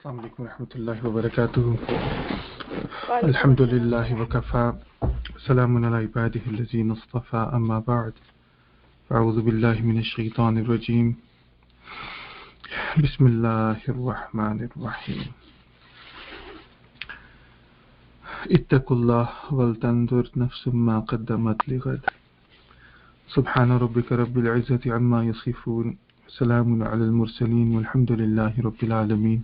السلام علیکم ورحمۃ اللہ وبرکاتہ. وعلیکم الحمد السلام. للہ وکفا سلام علی عباده الذین اصطفى اما بعد فاعوذ باللہ من الشیطان الرجیم بسم اللہ الرحمن الرحیم. اتقوا اللہ ولتنظر نفس ما قدمت لغد سبحان ربک رب العزة عما یصفون سلام علی المرسلین والحمد للہ رب العالمین.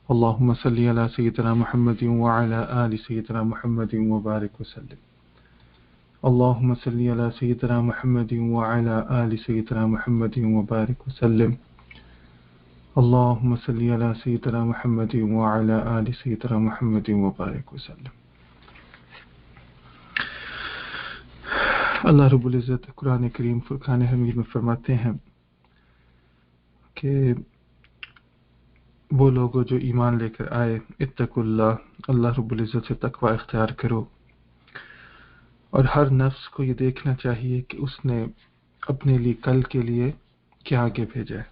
اللهم صل على سيدنا محمد وعلى آل سيدنا محمد وبارك وسلم. اللهم صل على سيدنا محمد وعلى آل سيدنا محمد وبارك وسلم. اللهم صل على سيدنا محمد وعلى آل سيدنا محمد وبارك وسلم. اللہ رب العزت قرآن کریم فرقان حمید میں فرماتے ہیں کہ وہ لوگ جو ایمان لے کر آئے، اتقوا اللہ، اللہ رب العزت سے تقوی اختیار کرو، اور ہر نفس کو یہ دیکھنا چاہیے کہ اس نے اپنے لیے کل کے لیے کیا آگے بھیجا ہے.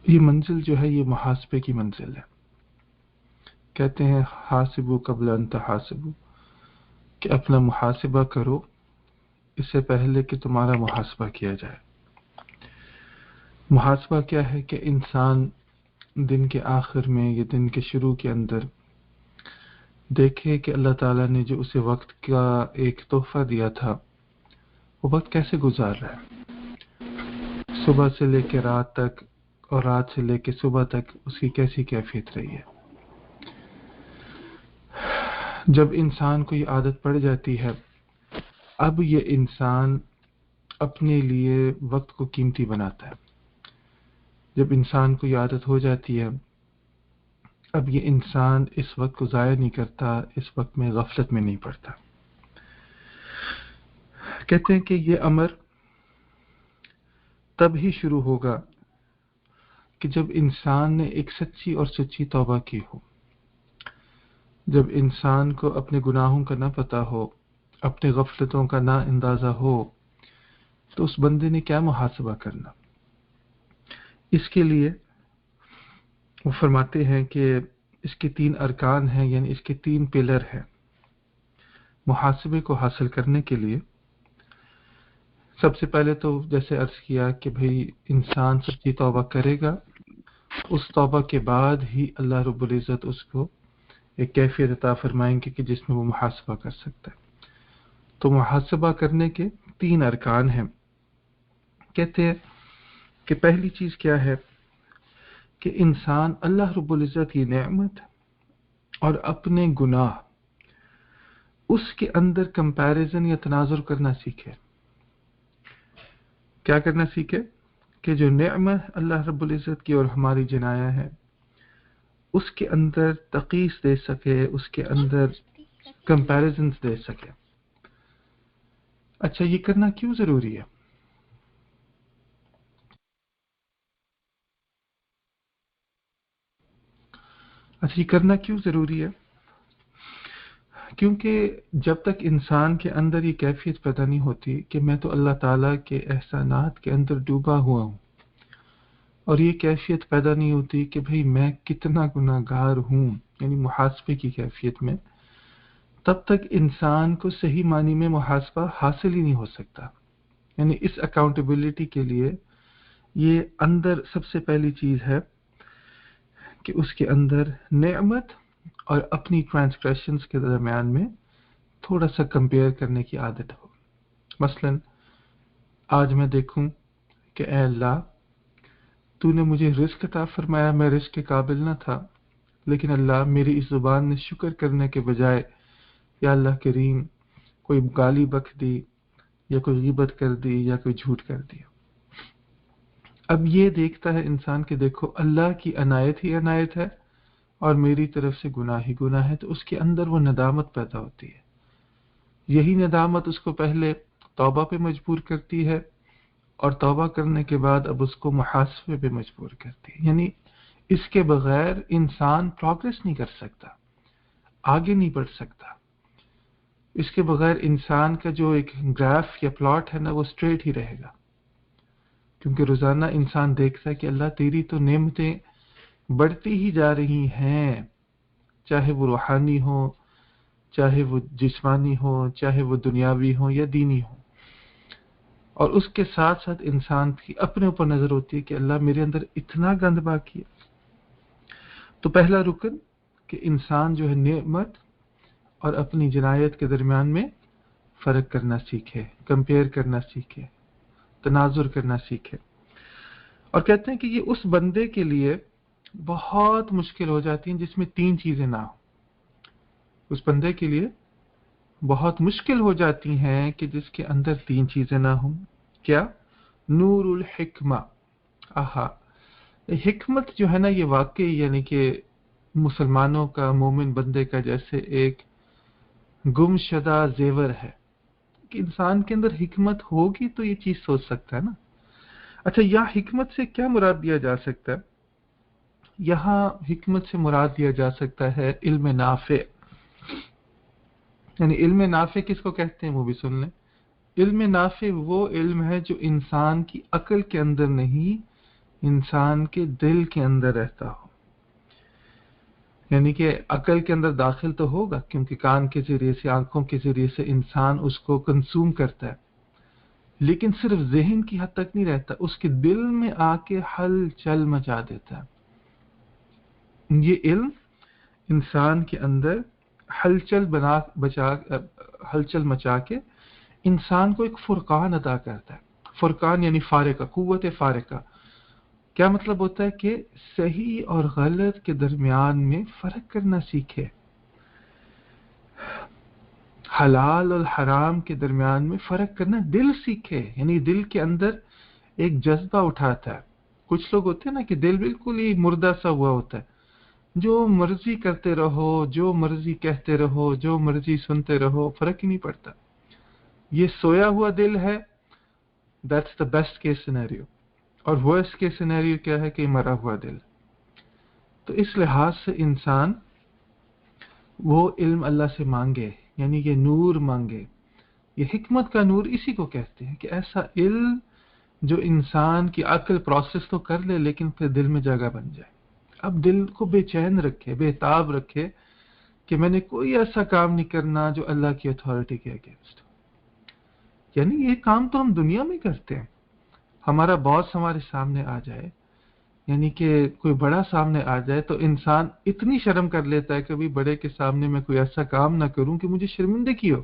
یہ منزل جو ہے یہ محاسبے کی منزل ہے. کہتے ہیں حاسبو قبل ان تحاسبو، کہ اپنا محاسبہ کرو اس سے پہلے کہ تمہارا محاسبہ کیا جائے. محاسبہ کیا ہے کہ انسان دن کے آخر میں یا دن کے شروع کے اندر دیکھے کہ اللہ تعالیٰ نے جو اسے وقت کا ایک تحفہ دیا تھا وہ وقت کیسے گزار رہا ہے، صبح سے لے کے رات تک اور رات سے لے کے صبح تک اس کی کیسی کیفیت رہی ہے. جب انسان کو یہ عادت پڑ جاتی ہے، اب یہ انسان اپنے لیے وقت کو قیمتی بناتا ہے. جب انسان کو یہ عادت ہو جاتی ہے، اب یہ انسان اس وقت کو ضائع نہیں کرتا، اس وقت میں غفلت میں نہیں پڑتا. کہتے ہیں کہ یہ امر تب ہی شروع ہوگا کہ جب انسان نے ایک سچی اور سچی توبہ کی ہو. جب انسان کو اپنے گناہوں کا نہ پتہ ہو، اپنے غفلتوں کا نہ اندازہ ہو، تو اس بندے نے کیا محاسبہ کرنا. اس کے لیے وہ فرماتے ہیں کہ اس کے 3 ارکان ہیں، یعنی اس کے 3 پلر ہیں محاسبے کو حاصل کرنے کے لیے. سب سے پہلے تو جیسے عرض کیا کہ بھئی انسان سچی توبہ کرے گا، اس توبہ کے بعد ہی اللہ رب العزت اس کو ایک کیفیت عطا فرمائیں گے کہ جس میں وہ محاسبہ کر سکتا ہے. تو محاسبہ کرنے کے 3 ارکان ہیں. کہتے ہیں کہ پہلی چیز کیا ہے کہ انسان اللہ رب العزت کی نعمت اور اپنے گناہ اس کے اندر کمپیریزن یا تناظر کرنا سیکھے. کیا کرنا سیکھے کہ جو نعمت اللہ رب العزت کی اور ہماری جنایا ہے اس کے اندر تقیس دے سکے، اس کے اندر کمپیریزنز دے سکے. اچھا، یہ کرنا کیوں ضروری ہے؟ یہ کرنا کیوں ضروری ہے؟ کیونکہ جب تک انسان کے اندر یہ کیفیت پیدا نہیں ہوتی کہ میں تو اللہ تعالیٰ کے احسانات کے اندر ڈوبا ہوا ہوں، اور یہ کیفیت پیدا نہیں ہوتی کہ بھئی میں کتنا گناہ گار ہوں، یعنی محاسبے کی کیفیت میں، تب تک انسان کو صحیح معنی میں محاسبہ حاصل ہی نہیں ہو سکتا. یعنی اس اکاؤنٹیبلٹی کے لیے یہ اندر سب سے پہلی چیز ہے کہ اس کے اندر نعمت اور اپنی ٹرانسگریشنز کے درمیان میں تھوڑا سا کمپیئر کرنے کی عادت ہو. مثلا آج میں دیکھوں کہ اے اللہ تو نے مجھے رزق عطا فرمایا، میں رزق کے قابل نہ تھا، لیکن اللہ میری اس زبان نے شکر کرنے کے بجائے یا اللہ کریم کوئی گالی بک دی یا کوئی غیبت کر دی یا کوئی جھوٹ کر دیا. اب یہ دیکھتا ہے انسان کہ دیکھو اللہ کی عنایت ہی عنایت ہے اور میری طرف سے گناہ ہی گناہ ہے، تو اس کے اندر وہ ندامت پیدا ہوتی ہے. یہی ندامت اس کو پہلے توبہ پہ مجبور کرتی ہے، اور توبہ کرنے کے بعد اب اس کو محاسبے پہ مجبور کرتی ہے. یعنی اس کے بغیر انسان پروگریس نہیں کر سکتا، آگے نہیں بڑھ سکتا. اس کے بغیر انسان کا جو ایک گراف یا پلاٹ ہے نا وہ اسٹریٹ ہی رہے گا. کیونکہ روزانہ انسان دیکھتا ہے کہ اللہ تیری تو نعمتیں بڑھتی ہی جا رہی ہیں، چاہے وہ روحانی ہو، چاہے وہ جسمانی ہو، چاہے وہ دنیاوی ہو یا دینی ہو، اور اس کے ساتھ ساتھ انسان کی اپنے اوپر نظر ہوتی ہے کہ اللہ میرے اندر اتنا گند باقی ہے۔ تو پہلا رکن کہ انسان جو ہے نعمت اور اپنی جنایت کے درمیان میں فرق کرنا سیکھے، کمپیئر کرنا سیکھے، تناظر کرنا سیکھے۔ اور کہتے ہیں کہ یہ اس بندے کے لیے بہت مشکل ہو جاتی ہیں جس میں تین چیزیں نہ ہوں۔ اس بندے کے لیے بہت مشکل ہو جاتی ہیں کہ جس کے اندر تین چیزیں نہ ہوں۔ کیا؟ نور الحکمہ، آہا، حکمت جو ہے نا یہ واقعی یعنی کہ مسلمانوں کا، مومن بندے کا جیسے ایک گم شدہ زیور ہے کہ انسان کے اندر حکمت ہوگی تو یہ چیز سوچ سکتا ہے نا۔ اچھا، یہاں حکمت سے کیا مراد دیا جا سکتا ہے؟ یہاں حکمت سے مراد دیا جا سکتا ہے علم نافع۔ یعنی علم نافع کس کو کہتے ہیں وہ بھی سن لیں۔ علم نافع وہ علم ہے جو انسان کی عقل کے اندر نہیں، انسان کے دل کے اندر رہتا ہو۔ یعنی کہ عقل کے اندر داخل تو ہوگا کیونکہ کان کے ذریعے سے، آنکھوں کے ذریعے سے انسان اس کو کنزیوم کرتا ہے، لیکن صرف ذہن کی حد تک نہیں رہتا، اس کے دل میں آ کے ہلچل مچا دیتا ہے۔ یہ علم انسان کے اندر ہلچل مچا کے انسان کو ایک فرقان عطا کرتا ہے۔ فرقان یعنی فارقہ، قوت فارقہ۔ کیا مطلب ہوتا ہے؟ کہ صحیح اور غلط کے درمیان میں فرق کرنا سیکھے، حلال اور حرام کے درمیان میں فرق کرنا دل سیکھے۔ یعنی دل کے اندر ایک جذبہ اٹھاتا ہے۔ کچھ لوگ ہوتے ہیں نا کہ دل بالکل ہی مردہ سا ہوا ہوتا ہے، جو مرضی کرتے رہو، جو مرضی کہتے رہو، جو مرضی سنتے رہو، فرق ہی نہیں پڑتا۔ یہ سویا ہوا دل ہے، that's the best case scenario۔ اور worst case scenario کیا ہے؟ کہ مرا ہوا دل۔ تو اس لحاظ سے انسان وہ علم اللہ سے مانگے، یعنی کہ نور مانگے۔ یہ حکمت کا نور اسی کو کہتے ہیں کہ ایسا علم جو انسان کی عقل پروسیس تو کر لے لیکن پھر دل میں جگہ بن جائے، اب دل کو بے چین رکھے، بے تاب رکھے کہ میں نے کوئی ایسا کام نہیں کرنا جو اللہ کی اتھارٹی کے اگینسٹ۔ یعنی یہ کام تو ہم دنیا میں کرتے ہیں، ہمارا باس ہمارے سامنے آ جائے، یعنی کہ کوئی بڑا سامنے آ جائے تو انسان اتنی شرم کر لیتا ہے کبھی بڑے کے سامنے میں کوئی ایسا کام نہ کروں کہ مجھے شرمندگی ہو۔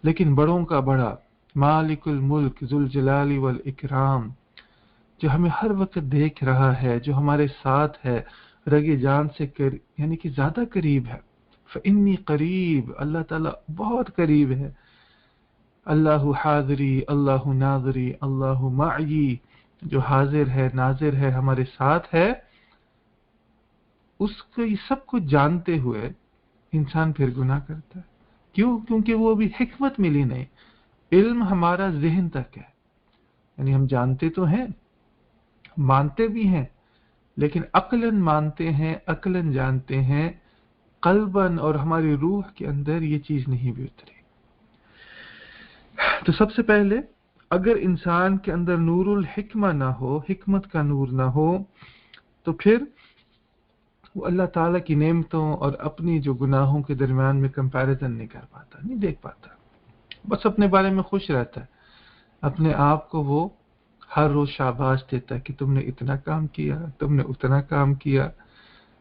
لیکن بڑوں کا بڑا، مالک الملک ذو الجلال والاکرام، جو ہمیں ہر وقت دیکھ رہا ہے، جو ہمارے ساتھ ہے، رگے جان سے یعنی کہ زیادہ قریب ہے۔ فإنی قریب، اللہ تعالیٰ بہت قریب ہے۔ اللہ حاضری، اللہ ناظری، اللہ معی، جو حاضر ہے، ناظر ہے، ہمارے ساتھ ہے، اس کو یہ سب کچھ جانتے ہوئے انسان پھر گناہ کرتا ہے۔ کیوں؟ کیونکہ وہ ابھی حکمت ملی نہیں۔ علم ہمارا ذہن تک ہے، یعنی ہم جانتے تو ہیں، مانتے بھی ہیں، لیکن عقلاً مانتے ہیں، عقلاً جانتے ہیں، قلباً اور ہماری روح کے اندر یہ چیز نہیں بھی اتری۔ تو سب سے پہلے اگر انسان کے اندر نور الحکمہ نہ ہو، حکمت کا نور نہ ہو، تو پھر وہ اللہ تعالیٰ کی نعمتوں اور اپنی جو گناہوں کے درمیان میں کمپیریزن نہیں کر پاتا، نہیں دیکھ پاتا، بس اپنے بارے میں خوش رہتا ہے، اپنے آپ کو وہ ہر روز شاباش دیتا ہے کہ تم نے اتنا کام کیا، تم نے اتنا کام کیا۔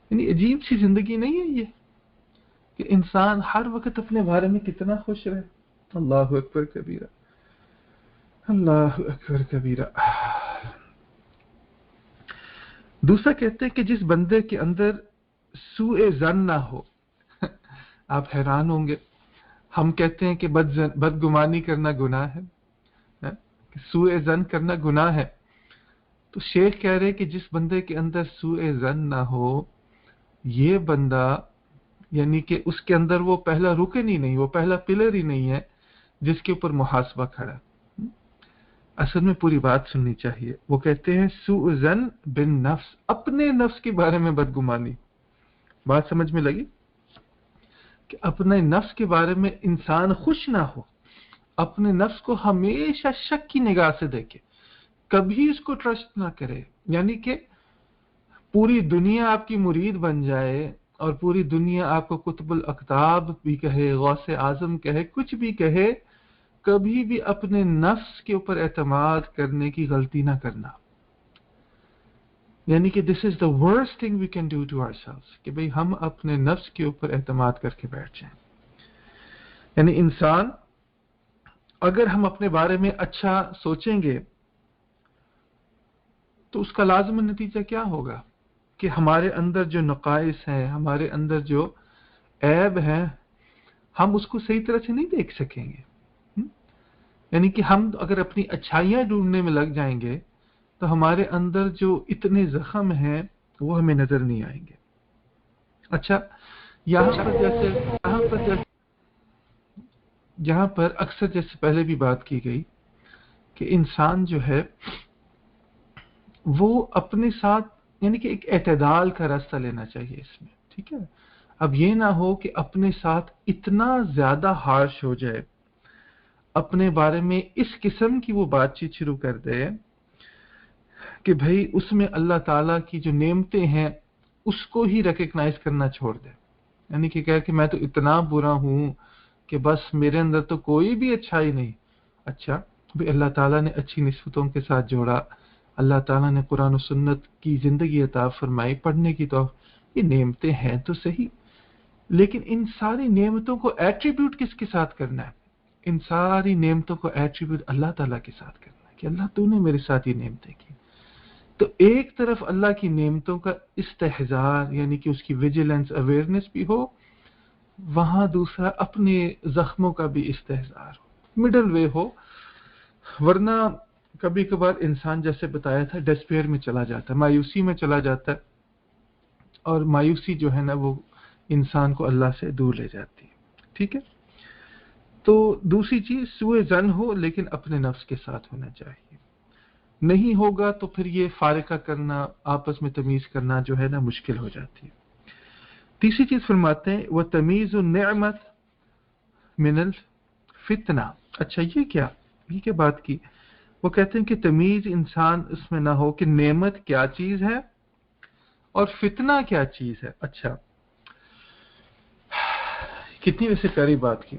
یعنی عجیب سی زندگی نہیں ہے یہ کہ انسان ہر وقت اپنے بارے میں کتنا خوش رہے۔ اللہ اکبر کبیرہ، اللہ اکبر کبیرہ۔ دوسرا کہتے ہیں کہ جس بندے کے اندر سوء ظن نہ ہو۔ آپ حیران ہوں گے، ہم کہتے ہیں کہ بدگمانی کرنا گناہ ہے، سوء ظن کرنا گناہ ہے، تو شیخ کہہ رہے کہ جس بندے کے اندر سوء ظن نہ ہو، یہ بندہ یعنی کہ اس کے اندر وہ پہلا رکن ہی نہیں، وہ پہلا پلر ہی نہیں ہے جس کے اوپر محاسبہ کھڑا۔ اصل میں پوری بات سننی چاہیے۔ وہ کہتے ہیں سوء ظن بالنفس، اپنے نفس کے بارے میں بدگمانی۔ بات سمجھ میں لگی؟ کہ اپنے نفس کے بارے میں انسان خوش نہ ہو، اپنے نفس کو ہمیشہ شک کی نگاہ سے دیکھے، کبھی اس کو ٹرسٹ نہ کرے، یعنی کہ پوری دنیا آپ کی مرید بن جائے اور پوری دنیا آپ کو قطب الاقطاب بھی کہے، غوث اعظم کہے، کچھ بھی کہے، کبھی بھی اپنے نفس کے اوپر اعتماد کرنے کی غلطی نہ کرنا. یعنی کہ this is the worst thing we can do to ourselves, کہ بھئی ہم اپنے نفس کے اوپر اعتماد کر کے بیٹھ جائیں. یعنی انسان اگر ہم اپنے بارے میں اچھا سوچیں گے تو اس کا لازمی نتیجہ کیا ہوگا کہ ہمارے اندر جو نقائص ہیں، ہمارے اندر جو عیب ہیں، ہم اس کو صحیح طرح سے نہیں دیکھ سکیں گے. یعنی کہ ہم اگر اپنی اچھائیاں ڈھونڈنے میں لگ جائیں گے تو ہمارے اندر جو اتنے زخم ہیں وہ ہمیں نظر نہیں آئیں گے. اچھا، یہاں پر اکثر جیسے پہلے بھی بات کی گئی کہ انسان جو ہے وہ اپنے ساتھ یعنی کہ ایک اعتدال کا راستہ لینا چاہیے اس میں. ٹھیک ہے، اب یہ نہ ہو کہ اپنے ساتھ اتنا زیادہ ہارش ہو جائے، اپنے بارے میں اس قسم کی وہ بات چیت شروع کر دے کہ بھئی اس میں اللہ تعالیٰ کی جو نعمتیں ہیں اس کو ہی ریکگنائز کرنا چھوڑ دے. یعنی کہ کہے کہ میں تو اتنا برا ہوں کہ بس میرے اندر تو کوئی بھی اچھائی نہیں. اچھا بھئی اللہ تعالیٰ نے اچھی نسبتوں کے ساتھ جوڑا، اللہ تعالیٰ نے قرآن و سنت کی زندگی عطا فرمائی، پڑھنے کی تو یہ نعمتیں ہیں تو صحیح، لیکن ان ساری نعمتوں کو ایٹریبیوٹ کس کے ساتھ کرنا ہے؟ ان ساری نعمتوں کو ایٹریبیوٹ اللہ تعالیٰ کے ساتھ کرنا ہے کہ اللہ تو نے میرے ساتھ یہ نعمتیں کی. تو ایک طرف اللہ کی نعمتوں کا استحضار یعنی کہ اس کی ویجیلنس، اویئرنس بھی ہو، وہاں دوسرا اپنے زخموں کا بھی استحضار ہو، مڈل وے ہو. ورنہ کبھی کبھار انسان جیسے بتایا تھا ڈسپیئر میں چلا جاتا ہے، مایوسی میں چلا جاتا ہے، اور مایوسی جو ہے نا وہ انسان کو اللہ سے دور لے جاتی ہے. ٹھیک ہے، تو دوسری چیز سوء ظن ہو لیکن اپنے نفس کے ساتھ ہونا چاہیے. نہیں ہوگا تو پھر یہ فارقہ کرنا، آپس میں تمیز کرنا جو ہے نا مشکل ہو جاتی ہے. تیسری چیز فرماتے ہیں وہ تمیز النعمت من الفتنہ. اچھا یہ کیا بات کی؟ وہ کہتے ہیں کہ تمیز انسان اس میں نہ ہو کہ نعمت کیا چیز ہے اور فتنہ کیا چیز ہے. اچھا کتنی ویسے پیاری بات کی.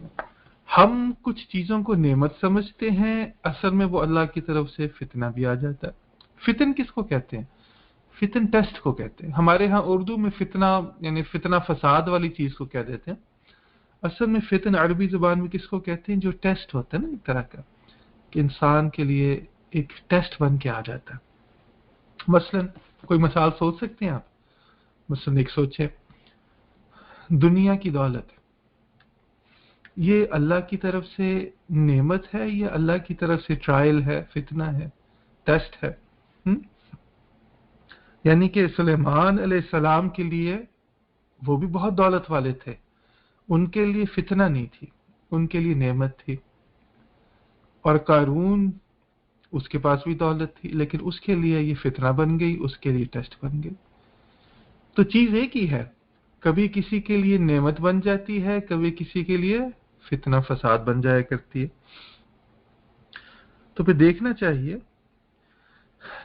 ہم کچھ چیزوں کو نعمت سمجھتے ہیں، اصل میں وہ اللہ کی طرف سے فتنہ بھی آ جاتا ہے. فتن کس کو کہتے ہیں؟ فتن ٹیسٹ کو کہتے ہیں. ہمارے ہاں اردو میں فتنہ یعنی فتنہ فساد والی چیز کو کہہ دیتے ہیں. اصل میں فتن عربی زبان میں کس کو کہتے ہیں؟ جو ٹیسٹ ہوتا ہے نا ایک طرح کا، کہ انسان کے لیے ایک ٹیسٹ بن کے آ جاتا ہے. مثلا کوئی مثال سوچ سکتے ہیں آپ؟ مثلا ایک سوچے دنیا کی دولت، یہ اللہ کی طرف سے نعمت ہے یا اللہ کی طرف سے ٹرائل ہے، فتنہ ہے، ٹیسٹ ہے؟ یعنی کہ سلیمان علیہ السلام کے لیے وہ بھی بہت دولت والے تھے، ان کے لیے فتنہ نہیں تھی، ان کے لیے نعمت تھی. اور قارون اس کے پاس بھی دولت تھی لیکن اس کے لیے یہ فتنہ بن گئی، اس کے لیے ٹیسٹ بن گئی. تو چیز ایک ہی ہے، کبھی کسی کے لیے نعمت بن جاتی ہے، کبھی کسی کے لیے فتنہ فساد بن جایا کرتی ہے. تو پھر دیکھنا چاہیے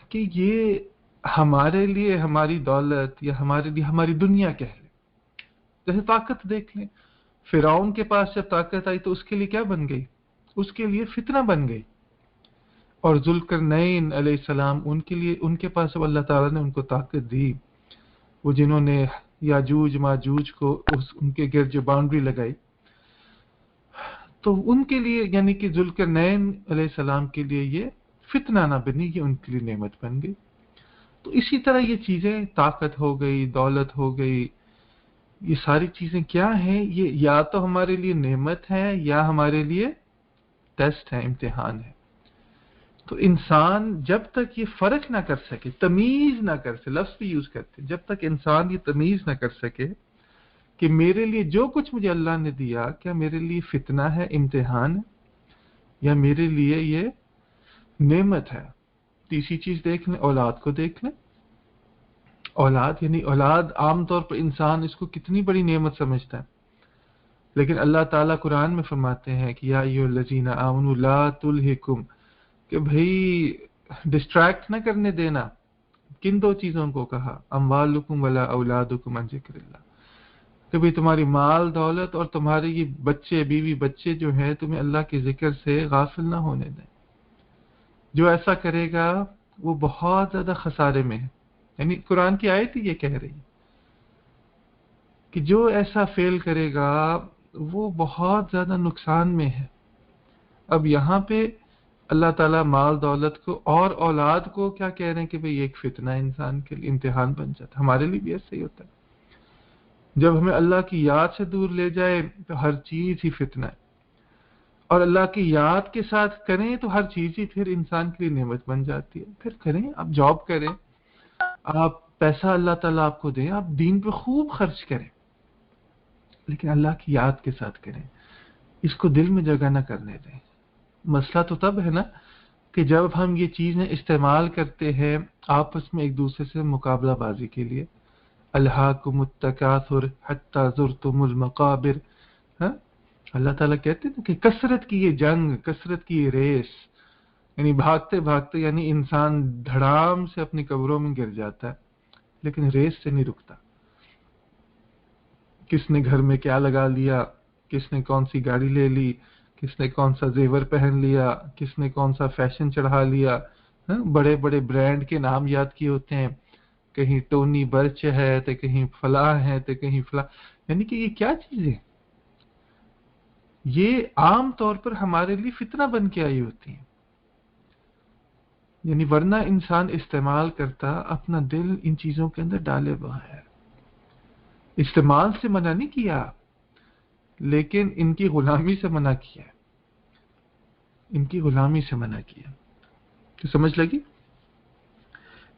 کہ یہ ہمارے لیے ہماری دولت یا ہمارے لیے ہماری دنیا کہہ لیں. جیسے طاقت دیکھ لیں، فرعون کے پاس جب طاقت آئی تو اس کے لیے کیا بن گئی؟ اس کے لیے فتنہ بن گئی. اور ذوالقرنین علیہ السلام ان کے پاس اب اللہ تعالیٰ نے ان کو طاقت دی، وہ جنہوں نے یاجوج ماجوج کو ان کے گرد جو باؤنڈری لگائی، تو ان کے لیے یعنی کہ ذوالقرنین علیہ السلام کے لیے یہ فتنہ نہ بنی، یہ ان کے لیے نعمت بن گئی. تو اسی طرح یہ چیزیں، طاقت ہو گئی، دولت ہو گئی، یہ ساری چیزیں کیا ہیں؟ یہ یا تو ہمارے لیے نعمت ہے یا ہمارے لیے ٹیسٹ ہے، امتحان ہے. تو انسان جب تک یہ فرق نہ کر سکے، تمیز نہ کر سکے، لفظ بھی یوز کرتے، جب تک انسان یہ تمیز نہ کر سکے کہ میرے لیے جو کچھ مجھے اللہ نے دیا کیا میرے لیے فتنہ ہے، امتحان ہے، یا میرے لیے یہ نعمت ہے. تیسری چیز دیکھ لیں، اولاد کو دیکھ لیں. اولاد یعنی اولاد عام طور پر انسان اس کو کتنی بڑی نعمت سمجھتا ہے، لیکن اللہ تعالیٰ قرآن میں فرماتے ہیں کہ یا ایھا الذین آمنوا لا تلھکم، کہ بھئی ڈسٹریکٹ نہ کرنے دینا. کن دو چیزوں کو کہا؟ اموالکم ولا اولادکم عن ذکر اللہ. کہ بھی تمہاری مال دولت اور تمہارے یہ بچے بیوی بچے جو ہیں تمہیں اللہ کے ذکر سے غافل نہ ہونے دیں. جو ایسا کرے گا وہ بہت زیادہ خسارے میں ہے. یعنی قرآن کی آیت ہی یہ کہہ رہی ہے کہ جو ایسا فیل کرے گا وہ بہت زیادہ نقصان میں ہے. اب یہاں پہ اللہ تعالیٰ مال دولت کو اور اولاد کو کیا کہہ رہے ہیں کہ بھئی یہ ایک فتنہ ہے، انسان کے لیے امتحان بن جاتا ہے. ہمارے لیے بھی ایسا ہی ہوتا ہے. جب ہمیں اللہ کی یاد سے دور لے جائے تو ہر چیز ہی فتنہ ہے، اور اللہ کی یاد کے ساتھ کریں تو ہر چیز ہی پھر انسان کے لیے نعمت بن جاتی ہے. پھر کریں، آپ جاب کریں، آپ پیسہ اللہ تعالیٰ آپ کو دیں، آپ دین پہ خوب خرچ کریں، لیکن اللہ کی یاد کے ساتھ کریں. اس کو دل میں جگہ نہ کرنے دیں. مسئلہ تو تب ہے نا کہ جب ہم یہ چیزیں استعمال کرتے ہیں آپس میں ایک دوسرے سے مقابلہ بازی کے لیے. الہاکم التکاثر حتی زرتم المقابر. اللہ تعالیٰ کہتے ہیں کہ کثرت کی یہ جنگ، کثرت کی یہ ریس، یعنی بھاگتے بھاگتے یعنی انسان دھڑام سے اپنی قبروں میں گر جاتا ہے، لیکن ریس سے نہیں رکتا. کس نے گھر میں کیا لگا لیا، کس نے کون سی گاڑی لے لی، کس نے کون سا زیور پہن لیا، کس نے کون سا فیشن چڑھا لیا. بڑے بڑے برانڈ کے نام یاد کیے ہوتے ہیں، کہیں ٹونی برچ ہے تو کہیں فلاں ہے تو کہیں فلاں. یعنی کہ یہ کیا چیزیں، یہ عام طور پر ہمارے لیے فتنہ بن کے آئی ہوتی ہیں. یعنی ورنہ انسان استعمال کرتا اپنا دل ان چیزوں کے اندر ڈالے ہوا ہے. استعمال سے منع نہیں کیا، لیکن ان کی غلامی سے منع کیا. ان کی غلامی سے منع کیا. تو سمجھ لگی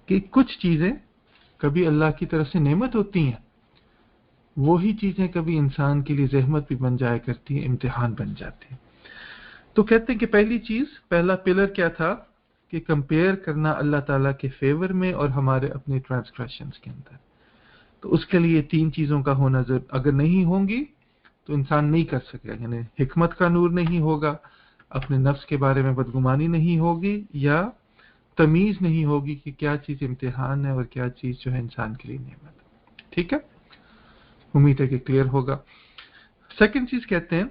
کہ کچھ چیزیں کبھی اللہ کی طرف سے نعمت ہوتی ہیں، وہی چیزیں کبھی انسان کے لیے زحمت بھی بن جایا کرتی ہیں، امتحان بن جاتے ہیں. تو کہتے ہیں کہ پہلی چیز، پہلا پلر کیا تھا کہ کمپیئر کرنا اللہ تعالیٰ کے فیور میں اور ہمارے اپنے ٹرانسگریشنز کے اندر. تو اس کے لیے تین چیزوں کا ہونا ضرور، اگر نہیں ہوں گی تو انسان نہیں کر سکے گا. یعنی حکمت کا نور نہیں ہوگا، اپنے نفس کے بارے میں بدگمانی نہیں ہوگی، یا تمیز نہیں ہوگی کہ کیا چیز امتحان ہے اور کیا چیز جو ہے انسان کے لیے نعمت. ٹھیک ہے، امید ہے کہ کلیئر ہوگا. سیکنڈ چیز کہتے ہیں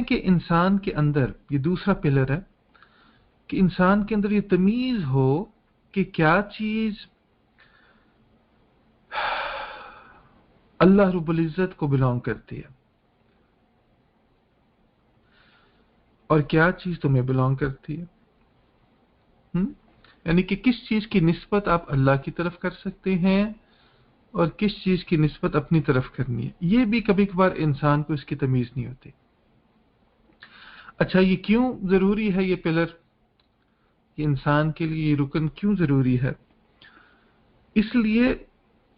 کہ انسان کے اندر، یہ دوسرا پلر ہے کہ انسان کے اندر یہ تمیز ہو کہ کیا چیز اللہ رب العزت کو بلانگ کرتی ہے اور کیا چیز تمہیں بلانگ کرتی ہے. یعنی کہ کس چیز کی نسبت آپ اللہ کی طرف کر سکتے ہیں اور کس چیز کی نسبت اپنی طرف کرنی ہے. یہ بھی کبھی کبھار انسان کو اس کی تمیز نہیں ہوتی. اچھا، یہ کیوں ضروری ہے؟ یہ پلر، یہ انسان کے لیے یہ رکن کیوں ضروری ہے؟ اس لیے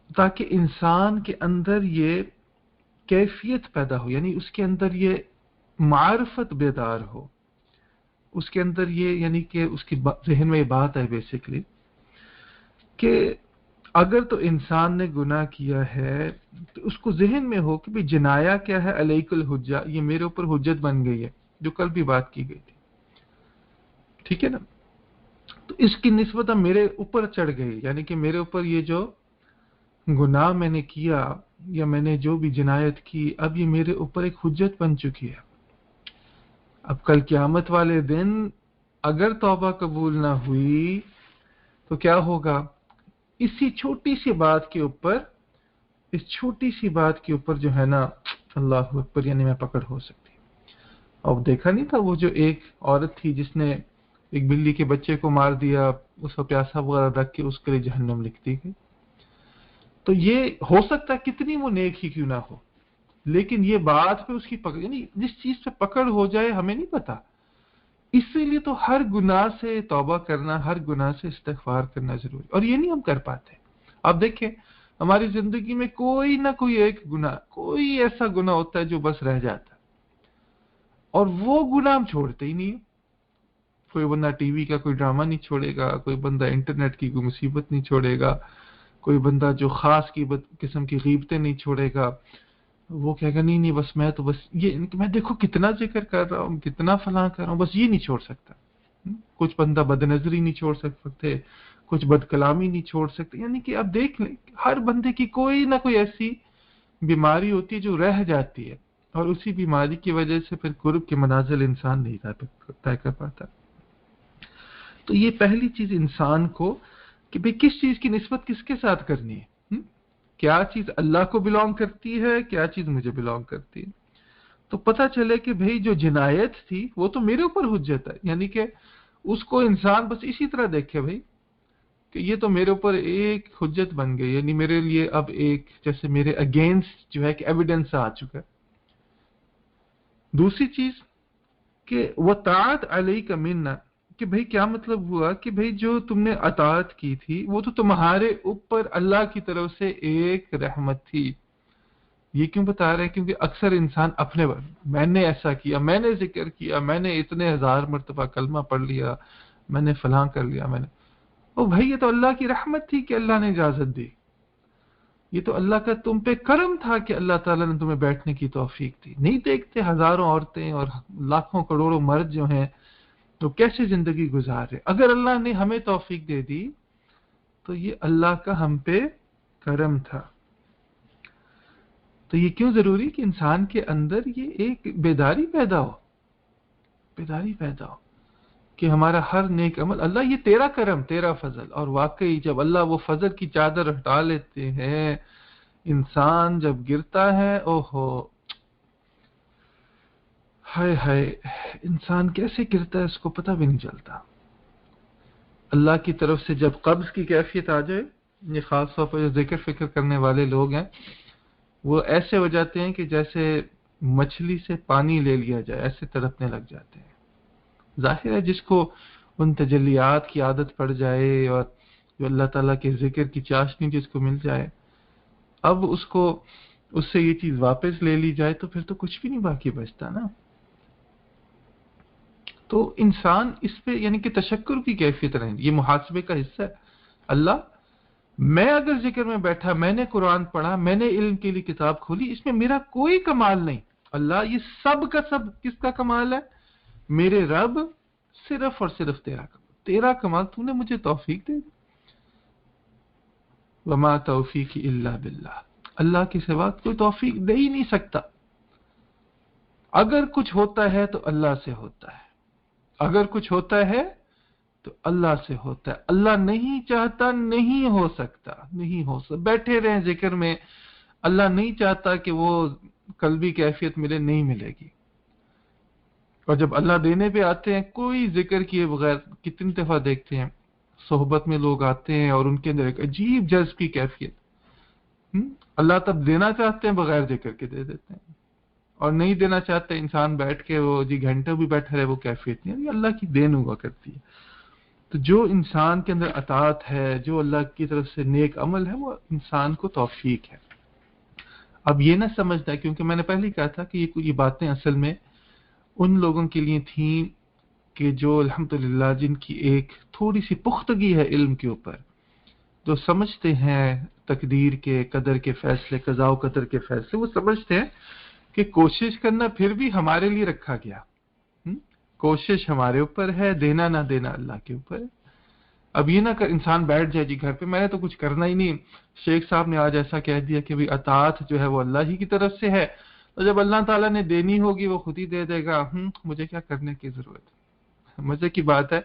تاکہ انسان کے اندر یہ کیفیت پیدا ہو، یعنی اس کے اندر یہ معرفت بیدار ہو، اس کے اندر یہ، یعنی کہ اس کی ذہن میں یہ بات ہے بیسیکلی کہ اگر تو انسان نے گناہ کیا ہے تو اس کو ذہن میں ہو کہ بھی جنایا کیا ہے، علیک الحجہ، یہ میرے اوپر حجت بن گئی ہے، جو کل بھی بات کی گئی تھی. ٹھیک ہے نا؟ تو اس کی نسبت اب میرے اوپر چڑھ گئی، یعنی کہ میرے اوپر یہ جو گناہ میں نے کیا یا میں نے جو بھی جنایت کی، اب یہ میرے اوپر ایک حجت بن چکی ہے. اب کل قیامت والے دن اگر توبہ قبول نہ ہوئی تو کیا ہوگا؟ اسی چھوٹی سی بات کے اوپر، اس چھوٹی سی بات کے اوپر جو ہے نا، اللہ اکبر، یعنی میں پکڑ ہو سکتی. اب دیکھا نہیں تھا وہ جو ایک عورت تھی جس نے ایک بلی کے بچے کو مار دیا، اس کو پیاسا وغیرہ رکھ کے اس کے لیے جہنم لکھ دی گئی. تو یہ ہو سکتا ہے کتنی وہ نیک ہی کیوں نہ ہو، لیکن یہ بات پہ اس کی پکڑ، یعنی جس چیز پہ پکڑ ہو جائے ہمیں نہیں پتا. اسی لیے تو ہر گناہ سے توبہ کرنا، ہر گناہ سے استغفار کرنا ضروری، اور یہ نہیں ہم کر پاتے. آپ دیکھیں ہماری زندگی میں کوئی نہ کوئی ایک گناہ، کوئی ایسا گناہ ہوتا ہے جو بس رہ جاتا ہے، اور وہ گناہ ہم چھوڑتے ہی نہیں. کوئی بندہ ٹی وی کا کوئی ڈرامہ نہیں چھوڑے گا، کوئی بندہ انٹرنیٹ کی کوئی مصیبت نہیں چھوڑے گا، کوئی بندہ جو خاص قسم کی غیبتیں نہیں چھوڑے گا، وہ کہے گا نہیں بس میں تو بس یہ میں دیکھو کتنا ذکر کر رہا ہوں، کتنا فلاں کر رہا ہوں، بس یہ نہیں چھوڑ سکتا. کچھ بندہ بد نظری نہیں چھوڑ سکتے، کچھ بد کلامی نہیں چھوڑ سکتے. یعنی کہ اب دیکھ لیں ہر بندے کی کوئی نہ کوئی ایسی بیماری ہوتی ہے جو رہ جاتی ہے، اور اسی بیماری کی وجہ سے پھر قرب کے منازل انسان نہیں طے کر پاتا. تو یہ پہلی چیز انسان کو کہ بھئی کس چیز کی نسبت کس کے ساتھ کرنی ہے، کیا چیز اللہ کو بلونگ کرتی ہے، کیا چیز مجھے بلونگ کرتی ہے. تو پتہ چلے کہ بھئی جو جنایت تھی وہ تو میرے اوپر حجت ہے، یعنی کہ اس کو انسان بس اسی طرح دیکھے بھئی کہ یہ تو میرے اوپر ایک حجت بن گئی، یعنی میرے لیے اب ایک جیسے میرے اگینسٹ جو ہے کہ ایویڈنس آ چکا ہے. دوسری چیز کہ وطاعت علیک منا، کہ بھئی کیا مطلب ہوا کہ بھئی جو تم نے اطاعت کی تھی وہ تو تمہارے اوپر اللہ کی طرف سے ایک رحمت تھی. یہ کیوں بتا رہے ہیں؟ کیونکہ اکثر انسان اپنے میں نے ایسا کیا، میں نے ذکر کیا، میں نے اتنے 1000 مرتبہ کلمہ پڑھ لیا، میں نے فلاں کر لیا، میں نے او بھائی یہ تو اللہ کی رحمت تھی کہ اللہ نے اجازت دی. یہ تو اللہ کا تم پہ کرم تھا کہ اللہ تعالیٰ نے تمہیں بیٹھنے کی توفیق دی. نہیں دیکھتے ہزاروں عورتیں اور لاکھوں کروڑوں مرد جو ہیں تو کیسے زندگی گزار رہے. اگر اللہ نے ہمیں توفیق دے دی تو یہ اللہ کا ہم پہ کرم تھا. تو یہ کیوں ضروری کہ انسان کے اندر یہ ایک بیداری پیدا ہو، بیداری پیدا ہو کہ ہمارا ہر نیک عمل اللہ یہ تیرا کرم، تیرا فضل. اور واقعی جب اللہ وہ فضل کی چادر ہٹا لیتے ہیں، انسان جب گرتا ہے اوہو ہائے ہائے، انسان کیسے گرتا ہے اس کو پتہ بھی نہیں چلتا. اللہ کی طرف سے جب قبض کی کیفیت آ جائے، یہ خاص طور پر جو ذکر فکر کرنے والے لوگ ہیں وہ ایسے ہو جاتے ہیں کہ جیسے مچھلی سے پانی لے لیا جائے، ایسے تڑپنے لگ جاتے ہیں. ظاہر ہے جس کو ان تجلیات کی عادت پڑ جائے اور جو اللہ تعالیٰ کے ذکر کی چاشنی جس کو مل جائے، اب اس کو اس سے یہ چیز واپس لے لی جائے تو پھر تو کچھ بھی نہیں باقی بچتا نا. تو انسان اس پہ یعنی کہ تشکر کی کیفیت رہے، یہ محاسبے کا حصہ ہے. اللہ میں اگر ذکر میں بیٹھا، میں نے قرآن پڑھا، میں نے علم کے لیے کتاب کھولی، اس میں میرا کوئی کمال نہیں. اللہ یہ سب کا سب کس کا کمال ہے؟ میرے رب صرف اور صرف تیرا کمال. تیرا کمال تو نے مجھے توفیق دے دی. وما توفیقی الا باللہ، اللہ کے سوا کوئی توفیق دے ہی نہیں سکتا. اگر کچھ ہوتا ہے تو اللہ سے ہوتا ہے، اگر کچھ ہوتا ہے تو اللہ سے ہوتا ہے. اللہ نہیں چاہتا نہیں ہو سکتا، نہیں ہو سکتا. بیٹھے رہیں ذکر میں، اللہ نہیں چاہتا کہ وہ قلبی کیفیت ملے، نہیں ملے گی. اور جب اللہ دینے پہ آتے ہیں کوئی ذکر کیے بغیر، کتنی دفعہ دیکھتے ہیں صحبت میں لوگ آتے ہیں اور ان کے اندر ایک عجیب جذب کی کیفیت، اللہ تب دینا چاہتے ہیں بغیر ذکر کے دے دیتے ہیں، اور نہیں دینا چاہتے انسان بیٹھ کے وہ گھنٹوں بھی بیٹھا رہے، وہ کیفیت نہیں. یہ اللہ کی دین ہوا کرتی ہے. تو جو انسان کے اندر اطاعت ہے، جو اللہ کی طرف سے نیک عمل ہے، وہ انسان کو توفیق ہے. اب یہ نہ سمجھتا ہے، کیونکہ میں نے پہلے ہی کہا تھا کہ یہ باتیں اصل میں ان لوگوں کے لیے تھیں کہ جو الحمدللہ جن کی ایک تھوڑی سی پختگی ہے علم کے اوپر، جو سمجھتے ہیں تقدیر کے، قدر کے فیصلے، قضاء و قدر کے فیصلے، وہ سمجھتے ہیں کہ کوشش کرنا پھر بھی ہمارے لیے رکھا گیا. کوشش ہمارے اوپر ہے، دینا نہ دینا اللہ کے اوپر ہے. اب یہ نہ کہ انسان بیٹھ جائے جی گھر پہ میں نے تو کچھ کرنا ہی نہیں. شیخ صاحب نے آج ایسا کہہ دیا کہ بھی اطاعت جو ہے وہ اللہ ہی کی طرف سے ہے، تو جب اللہ تعالیٰ نے دینی ہوگی وہ خود ہی دے دے گا، مجھے کیا کرنے کی ضرورت ہے. مزے کی بات ہے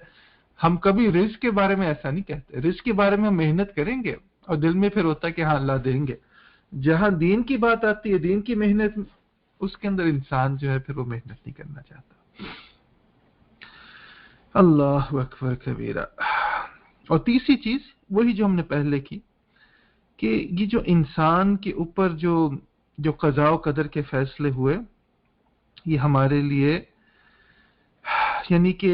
ہم کبھی رزق کے بارے میں ایسا نہیں کہتے. رزق کے بارے میں ہم محنت کریں گے اور دل میں پھر ہوتا ہے کہ ہاں اللہ دیں گے. جہاں دین کی بات آتی ہے، دین کی محنت، اس کے اندر انسان جو ہے پھر وہ محنت نہیں کرنا چاہتا. اللہ اکبر کبیرہ. اور تیسری چیز وہی جو ہم نے پہلے کی کہ یہ جو انسان کے اوپر جو قضاء و قدر کے فیصلے ہوئے، یہ ہمارے لیے یعنی کہ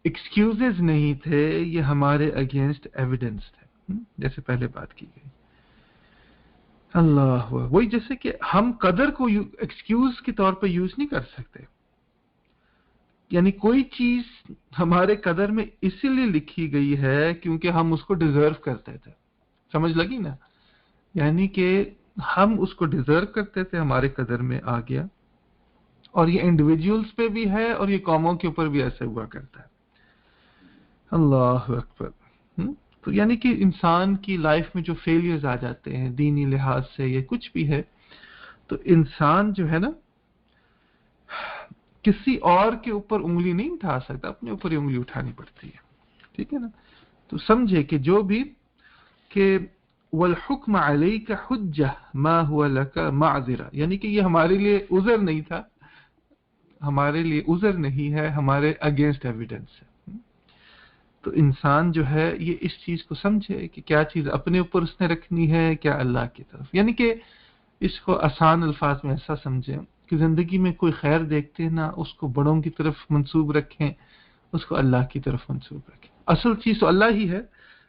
ایکسکیوزز نہیں تھے، یہ ہمارے اگینسٹ ایویڈنس تھے، جیسے پہلے بات کی گئی. اللہ وہی جیسے کہ ہم قدر کو ایکسکیوز کے طور پہ یوز نہیں کر سکتے. یعنی کوئی چیز ہمارے قدر میں اسی لیے لکھی گئی ہے کیونکہ ہم اس کو ڈیزرو کرتے تھے. سمجھ لگی نا؟ یعنی کہ ہم اس کو ڈیزرو کرتے تھے، ہمارے قدر میں آ گیا، اور یہ انڈیویجولز پہ بھی ہے اور یہ قوموں کے اوپر بھی ایسے ہوا کرتا ہے۔ اللہ اکبر۔ تو یعنی کہ انسان کی لائف میں جو فیلیئرز آ جاتے ہیں دینی لحاظ سے یا کچھ بھی ہے، تو انسان جو ہے نا کسی اور کے اوپر انگلی نہیں اٹھا سکتا، اپنے اوپر ہی انگلی اٹھانی پڑتی ہے، ٹھیک ہے نا؟ تو سمجھے کہ جو بھی کہ والحکم علیک حجہ ما ہوا لک معذرہ، یعنی کہ یہ ہمارے لیے عذر نہیں تھا، ہمارے لیے عذر نہیں ہے، ہمارے اگینسٹ ایویڈنس ہے۔ تو انسان جو ہے یہ اس چیز کو سمجھے کہ کیا چیز اپنے اوپر اس نے رکھنی ہے، کیا اللہ کی طرف، یعنی کہ اس کو آسان الفاظ میں ایسا سمجھیں کہ زندگی میں کوئی خیر دیکھتے ہیں نا، اس کو بڑوں کی طرف منسوب رکھیں، اس کو اللہ کی طرف منسوب رکھیں۔ اصل چیز تو اللہ ہی ہے،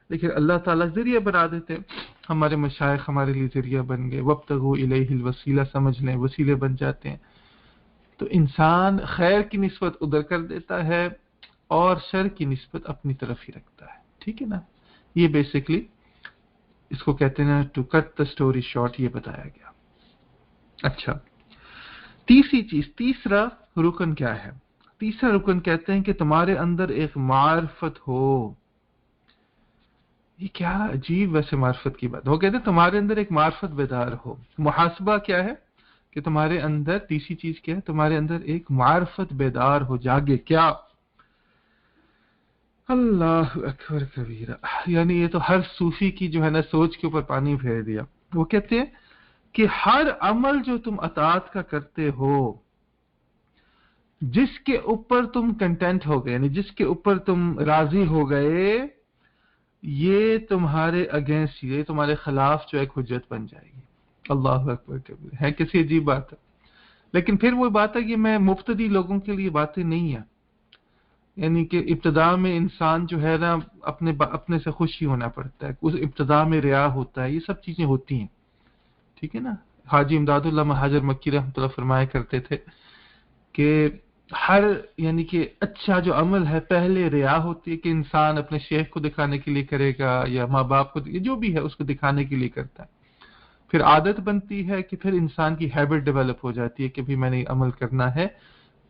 لیکن اللہ تعالیٰ ذریعہ بنا دیتے ہیں۔ ہمارے مشائخ ہمارے لیے ذریعہ بن گئے، وابتغوا الیہ الوسیلہ سمجھ لیں، وسیلے بن جاتے ہیں۔ تو انسان خیر کی نسبت ادھر کر دیتا ہے اور شر کی نسبت اپنی طرف ہی رکھتا ہے، ٹھیک ہے نا؟ یہ بیسکلی اس کو کہتے ہیں to cut the story short, یہ بتایا گیا۔ اچھا، تیسری چیز، تیسرا رکن کیا ہے؟ تیسرا رکن کہتے ہیں کہ تمہارے اندر ایک معرفت ہو۔ یہ کیا عجیب ویسے معرفت کی بات، وہ کہتے ہیں تمہارے اندر ایک معرفت بیدار ہو۔ محاسبہ کیا ہے کہ تمہارے اندر، تیسری چیز کیا ہے، تمہارے اندر ایک معرفت بیدار ہو، جاگے۔ کیا؟ اللہ اکبر کبیرہ، یعنی یہ تو ہر صوفی کی جو ہے نا سوچ کے اوپر پانی پھیر دیا۔ وہ کہتے ہیں کہ ہر عمل جو تم اطاعت کا کرتے ہو، جس کے اوپر تم کنٹینٹ ہو گئے، یعنی جس کے اوپر تم راضی ہو گئے، یہ تمہارے اگینسٹ، یہ تمہارے خلاف جو ایک حجت بن جائے گی۔ اللہ اکبر کبیر، ہے کسی عجیب بات ہے؟ لیکن پھر وہ بات ہے کہ میں مبتدی لوگوں کے لیے باتیں نہیں ہیں، یعنی کہ ابتدا میں انسان جو ہے نا اپنے سے خوشی ہونا پڑتا ہے، اس ابتدا میں ریا ہوتا ہے، یہ سب چیزیں ہوتی ہیں، ٹھیک ہے نا؟ حاجی امداد اللہ مہاجر مکی رحمۃ اللہ فرمایا کرتے تھے کہ ہر، یعنی کہ اچھا جو عمل ہے پہلے ریا ہوتی ہے کہ انسان اپنے شیخ کو دکھانے کے لیے کرے گا یا ماں باپ کو، جو بھی ہے اس کو دکھانے کے لیے کرتا ہے، پھر عادت بنتی ہے کہ پھر انسان کی ہیبٹ ڈیولپ ہو جاتی ہے کہ بھی میں نے عمل کرنا ہے،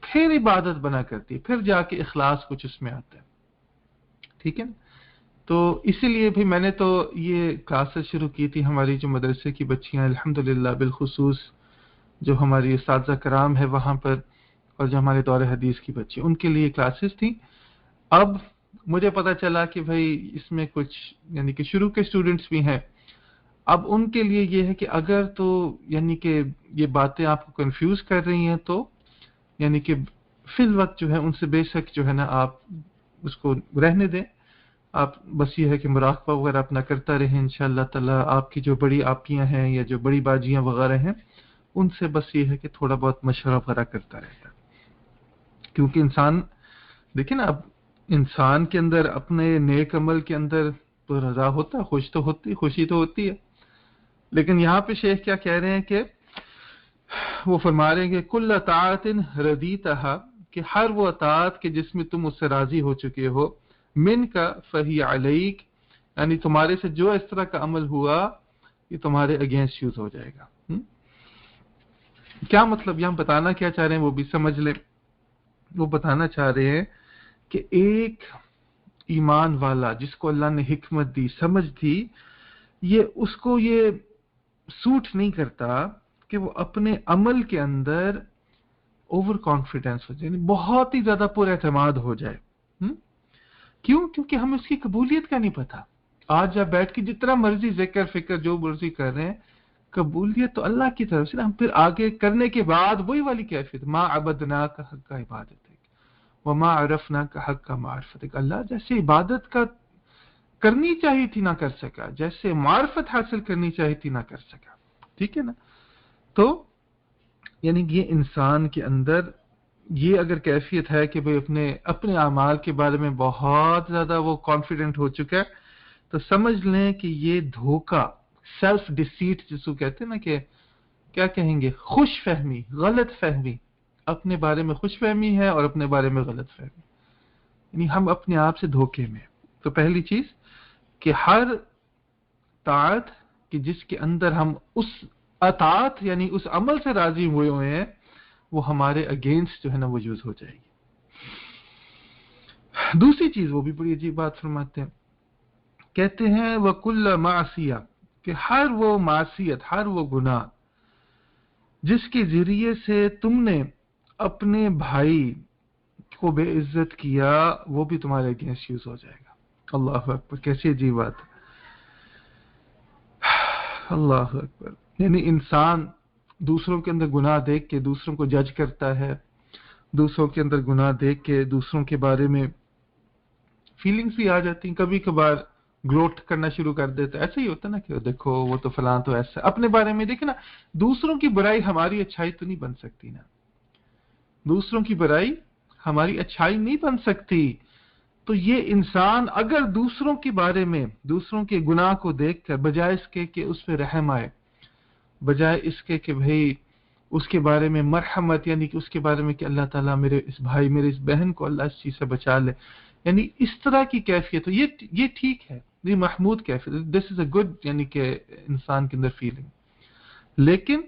پھر عبادت بنا کرتی ہے، پھر جا کے اخلاص کچھ اس میں آتا ہے، ٹھیک ہے نا؟ تو اسی لیے بھی میں نے تو یہ کلاسز شروع کی تھی، ہماری جو مدرسے کی بچیاں الحمدللہ، بالخصوص جو ہماری اساتذہ کرام ہے وہاں پر، اور جو ہمارے دور حدیث کی بچی، ان کے لیے کلاسز تھیں۔ اب مجھے پتا چلا کہ بھائی اس میں کچھ، یعنی کہ شروع کے اسٹوڈنٹس بھی ہیں، اب ان کے لیے یہ ہے کہ اگر تو یعنی کہ یہ باتیں آپ کو کنفیوز کر رہی ہیں تو یعنی کہ فی الوقت جو ہے ان سے بے شک جو ہے نا آپ اس کو رہنے دیں، آپ بس یہ ہے کہ مراقبہ وغیرہ اپنا کرتا رہیں، انشاءاللہ تعالیٰ آپ کی جو بڑی آپیاں ہیں یا جو بڑی باجیاں وغیرہ ہیں ان سے بس یہ ہے کہ تھوڑا بہت مشورہ وغیرہ کرتا رہتا ہے، کیونکہ انسان دیکھیں نا، اب انسان کے اندر اپنے نیک عمل کے اندر تو رضا ہوتا ہے، خوشی تو ہوتی ہے، لیکن یہاں پہ شیخ کیا کہہ رہے ہیں کہ وہ فرما رہے ہیں کہ کل اطاعت رضیتہا، کہ ہر وہ اطاعت کہ جس میں تم اس سے راضی ہو چکے ہو، من کا فہی علیک، یعنی تمہارے سے جو اس طرح کا عمل ہوا یہ تمہارے اگینسٹ یوز ہو جائے گا۔ کیا مطلب یہاں بتانا کیا چاہ رہے ہیں وہ بھی سمجھ لیں۔ وہ بتانا چاہ رہے ہیں کہ ایک ایمان والا جس کو اللہ نے حکمت دی، سمجھ دی، یہ اس کو یہ سوٹ نہیں کرتا کہ وہ اپنے عمل کے اندر اوور کانفیڈنس ہو جائے، یعنی بہت ہی زیادہ پر اعتماد ہو جائے۔ کیوں؟ کیونکہ ہمیں اس کی قبولیت کا نہیں پتا۔ آج جب بیٹھ کے جتنا مرضی ذکر فکر جو مرضی کر رہے ہیں، قبولیت تو اللہ کی طرف سے، ہم پھر آگے کرنے کے بعد وہی والی کیفیت، ما عبدناک حق کا عبادت ہے وما عرفناک حق کا معرفت ہے، اللہ جیسے عبادت کا کرنی چاہیے تھی نہ کر سکا، جیسے معرفت حاصل کرنی چاہیے تھی نہ کر سکا، ٹھیک ہے نا؟ تو یعنی یہ انسان کے اندر یہ اگر کیفیت ہے کہ بھئی اپنے اعمال کے بارے میں بہت زیادہ وہ کانفیڈنٹ ہو چکا ہے، تو سمجھ لیں کہ یہ دھوکہ، سیلف ڈیسیٹ جس کو کہتے ہیں نا، کہ کیا کہیں گے، خوش فہمی، غلط فہمی، اپنے بارے میں خوش فہمی ہے اور اپنے بارے میں غلط فہمی، یعنی ہم اپنے آپ سے دھوکے میں۔ تو پہلی چیز کہ ہر طاعت کہ جس کے اندر ہم اس اطاعت یعنی اس عمل سے راضی ہوئے ہیں وہ ہمارے اگینسٹ جو ہے نا وہ یوز ہو جائے گی. دوسری چیز وہ بھی بڑی عجیب بات فرماتے ہیں، کہتے ہیں وَكُلَّ مَعْصِيَةٍ، کہ ہر وہ معصیت، ہر وہ گناہ جس کے ذریعے سے تم نے اپنے بھائی کو بے عزت کیا وہ بھی تمہارے اگینسٹ یوز ہو جائے گا. اللہ اکبر، کیسی عجیب بات ہے. اللہ اکبر. یعنی انسان دوسروں کے اندر گناہ دیکھ کے دوسروں کو جج کرتا ہے، دوسروں کے اندر گناہ دیکھ کے دوسروں کے بارے میں فیلنگز بھی آ جاتی ہیں، کبھی کبھار گلوٹ کرنا شروع کر دیتا ہے. ایسا ہی ہوتا ہے نا کہ دیکھو وہ تو فلاں تو ایسا. اپنے بارے میں دیکھیں نا، دوسروں کی برائی ہماری اچھائی تو نہیں بن سکتی نا، دوسروں کی برائی ہماری اچھائی نہیں بن سکتی. تو یہ انسان اگر دوسروں کے بارے میں دوسروں کے گناہ کو دیکھ کر بجائے اس کے کہ اس پہ رحم آئے، بجائے اس کے کہ بھئی اس کے بارے میں مرحمت، یعنی کہ اس کے بارے میں کہ اللہ تعالیٰ میرے اس بھائی میرے اس بہن کو اللہ اس چیز سے بچا لے، یعنی اس طرح کی کیفیت، یہ ٹھیک ہے، یہ محمود کیفیت، دس از اے گڈ یعنی کہ انسان کے اندر فیلنگ. لیکن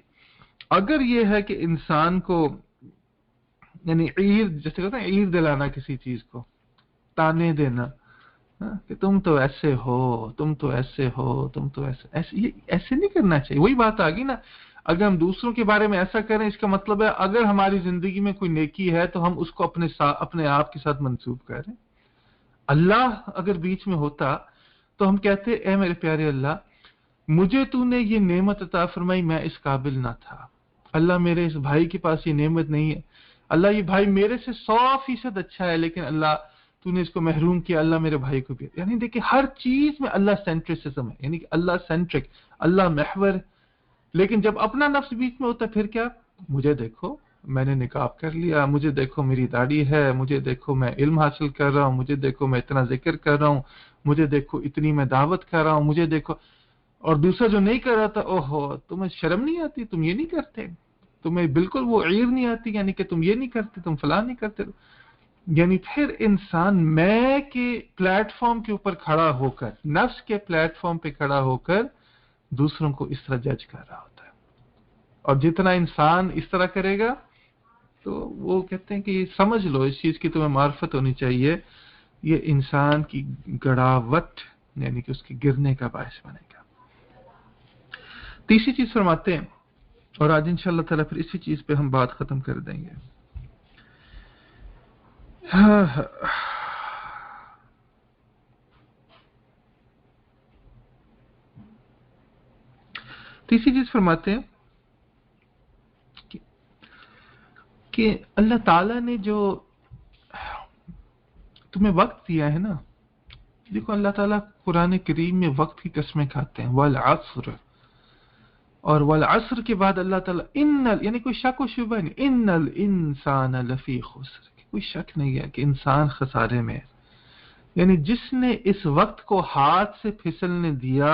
اگر یہ ہے کہ انسان کو یعنی عیر، جیسے کہتے ہیں عیر دلانا کسی چیز کو، تانے دینا کہ تم تو ایسے ہو، تم تو ایسے ہو، تم تو ایسے نہیں کرنا چاہیے. وہی بات آ گئی نا، اگر ہم دوسروں کے بارے میں ایسا کریں اس کا مطلب ہے اگر ہماری زندگی میں کوئی نیکی ہے تو ہم اس کو اپنے آپ کے ساتھ منسوب کریں. اللہ اگر بیچ میں ہوتا تو ہم کہتے اے میرے پیارے اللہ، مجھے تو نے یہ نعمت عطا فرمائی، میں اس قابل نہ تھا. اللہ میرے اس بھائی کے پاس یہ نعمت نہیں ہے، اللہ یہ بھائی میرے سے 100% اچھا ہے لیکن اللہ تو نے اس کو محروم کیا، اللہ میرے بھائی کو بھی. یعنی دیکھیں ہر چیز میں اللہ سینٹرسزم ہے، یعنی کہ اللہ سینٹرک، اللہ محور. لیکن جب اپنا نفس بیچ میں ہوتا ہے پھر کیا، مجھے دیکھو میں نے نقاب کر لیا، مجھے دیکھو میری داڑھی ہے، مجھے دیکھو میں علم حاصل کر رہا ہوں، مجھے دیکھو میں اتنا ذکر کر رہا ہوں، مجھے دیکھو اتنی میں دعوت کر رہا ہوں، مجھے دیکھو. اور دوسرا جو نہیں کر رہا تھا، اوہو تمہیں شرم نہیں آتی، تم یہ نہیں کرتے، تمہیں بالکل وہ عیر نہیں آتی، یعنی کہ تم یہ نہیں کرتے، تم فلاں نہیں کرتے. یعنی پھر انسان میں کے پلیٹ فارم کے اوپر کھڑا ہو کر، نفس کے پلیٹ فارم پہ کھڑا ہو کر دوسروں کو اس طرح جج کر رہا ہوتا ہے. اور جتنا انسان اس طرح کرے گا تو وہ کہتے ہیں کہ سمجھ لو اس چیز کی تمہیں معرفت ہونی چاہیے، یہ انسان کی گڑاوٹ یعنی کہ اس کے گرنے کا باعث بنے گا. تیسری چیز فرماتے ہیں، اور آج انشاءاللہ تعالیٰ پھر اسی چیز پہ ہم بات ختم کر دیں گے. تیسری چیز فرماتے ہیں کہ اللہ تعالیٰ نے جو تمہیں وقت دیا ہے نا، دیکھو اللہ تعالیٰ قرآن کریم میں وقت کی قسمیں کھاتے ہیں، والعصر، اور والعصر کے بعد اللہ تعالیٰ یعنی کوئی شک و شبہ نہیں، ان الانسان لفی خسر، کوئی شک نہیں ہے کہ انسان خسارے میں ہے. یعنی جس نے اس وقت کو ہاتھ سے پھسلنے دیا،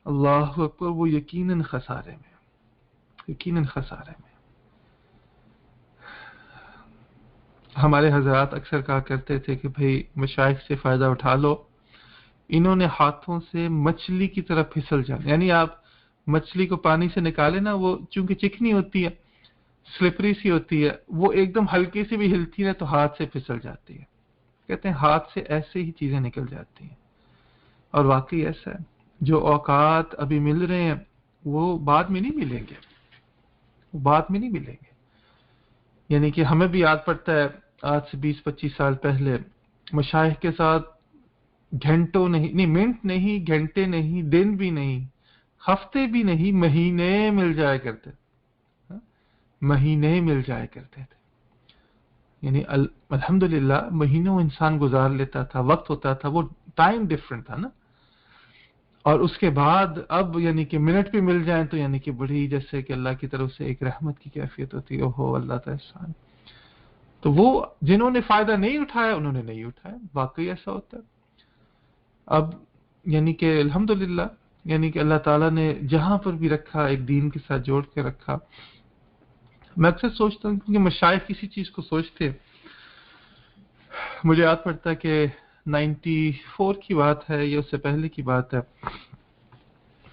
اللہ اکبر، وہ یقیناً خسارے میں، یقیناً خسارے میں. ہمارے حضرات اکثر کہا کرتے تھے کہ بھئی مشائخ سے فائدہ اٹھا لو، انہوں نے ہاتھوں سے مچھلی کی طرح پھسل جانا. یعنی آپ مچھلی کو پانی سے نکالے نا، وہ چونکہ چکنی ہوتی ہے، سلپری سی ہوتی ہے، وہ ایک دم ہلکی سی بھی ہلتی ہے تو ہاتھ سے پھسل جاتی ہے. کہتے ہیں ہاتھ سے ایسے ہی چیزیں نکل جاتی ہیں. اور واقعی ایسا ہے، جو اوقات ابھی مل رہے ہیں وہ بعد میں نہیں ملیں گے، وہ بعد میں نہیں ملیں گے. یعنی کہ ہمیں بھی یاد پڑتا ہے آج سے 20-25 سال پہلے مشائخ کے ساتھ گھنٹوں نہیں، منٹ نہیں، گھنٹے نہیں، دن بھی نہیں، ہفتے بھی نہیں، مہینے مل جایا کرتے تھے، مہینے مل جایا کرتے تھے. یعنی الحمدللہ مہینوں انسان گزار لیتا تھا، وقت ہوتا تھا، وہ ٹائم ڈیفرنٹ تھا نا. اور اس کے بعد اب یعنی کہ منٹ بھی مل جائیں تو یعنی کہ بڑی جیسے کہ اللہ کی طرف سے ایک رحمت کی کیفیت ہوتی ہے، اوہو اللہ کا احسان. تو وہ جنہوں نے فائدہ نہیں اٹھایا انہوں نے نہیں اٹھایا، واقعی ایسا ہوتا ہے. اب یعنی کہ الحمدللہ یعنی کہ اللہ تعالیٰ نے جہاں پر بھی رکھا ایک دین کے ساتھ جوڑ کے رکھا. میں اکثر سوچتا ہوں کہ مشائخ کسی چیز کو سوچتے، مجھے یاد پڑتا ہے کہ 94 کی بات ہے یا اس سے پہلے کی بات ہے،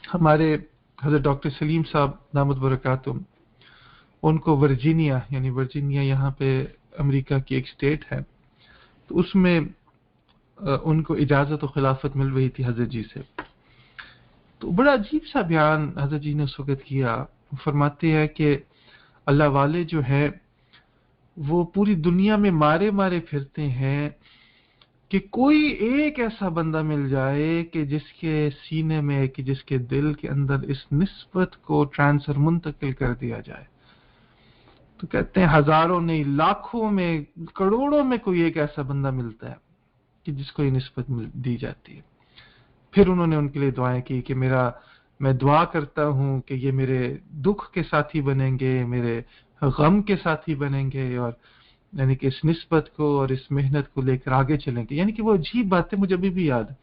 ہمارے حضرت ڈاکٹر سلیم صاحب دامت برکاتہم، ان کو ورجینیا یہاں پہ امریکہ کی ایک اسٹیٹ ہے، تو اس میں ان کو اجازت و خلافت مل رہی تھی حضرت جی سے. تو بڑا عجیب سا بیان حضرت جی نے اس وقت کیا. فرماتے ہیں کہ اللہ والے جو ہے وہ پوری دنیا میں مارے پھرتے ہیں کہ کوئی ایک ایسا بندہ مل جائے کہ جس کے سینے میں، کہ جس کے دل کے اندر اس نسبت کو ٹرانسفر منتقل کر دیا جائے. تو کہتے ہیں ہزاروں نہیں، لاکھوں میں، کروڑوں میں کوئی ایک ایسا بندہ ملتا ہے کہ جس کو یہ نسبت دی جاتی ہے. پھر انہوں نے ان کے لیے دعائیں کی کہ میں دعا کرتا ہوں کہ یہ میرے دکھ کے ساتھی بنیں گے، میرے غم کے ساتھی بنیں گے، اور یعنی کہ اس نسبت کو اور اس محنت کو لے کر آگے چلیں گے. یعنی کہ وہ عجیب باتیں مجھے ابھی بھی یاد ہے.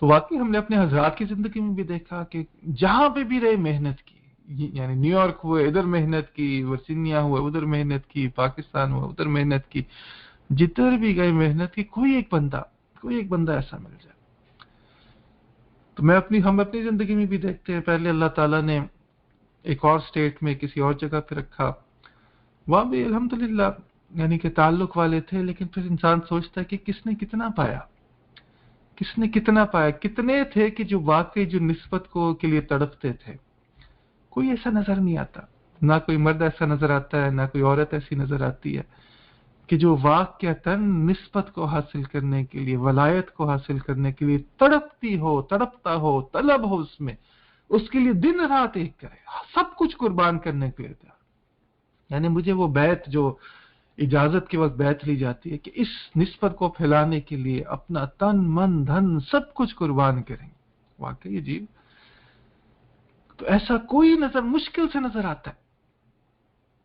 تو واقعی ہم نے اپنے حضرات کی زندگی میں بھی دیکھا کہ جہاں پہ بھی رہے محنت کی، یعنی نیو یارک ہوئے ادھر محنت کی، ورجینیا ہوئے ادھر محنت کی، پاکستان ہوئے ادھر محنت کی، جدھر بھی گئے محنت کی. کوئی ایک بندہ ایسا مل جائے. تو ہم اپنی زندگی میں بھی دیکھتے ہیں، پہلے اللہ تعالیٰ نے ایک اور اسٹیٹ میں کسی اور جگہ پہ رکھا، وہاں بھی الحمدللہ یعنی کہ تعلق والے تھے، لیکن پھر انسان سوچتا ہے کہ کس نے کتنا پایا. کتنے تھے کہ جو واقعی جو نسبت کے لیے تڑپتے تھے. کوئی ایسا نظر نہیں آتا، نہ کوئی مرد ایسا نظر آتا ہے، نہ کوئی عورت ایسی نظر آتی ہے کہ جو واقعتاً نسبت کو حاصل کرنے کے لیے، ولایت کو حاصل کرنے کے لیے تڑپتا ہو، طلب ہو اس کے لیے دن رات ایک کرے، سب کچھ قربان کرنے کے لیے تھا. یعنی مجھے وہ بیعت جو اجازت کے وقت بیعت لی جاتی ہے کہ اس نسبت کو پھیلانے کے لیے اپنا تن من دھن سب کچھ قربان کریں، واقعی عجیب. تو ایسا کوئی مشکل سے نظر آتا ہے.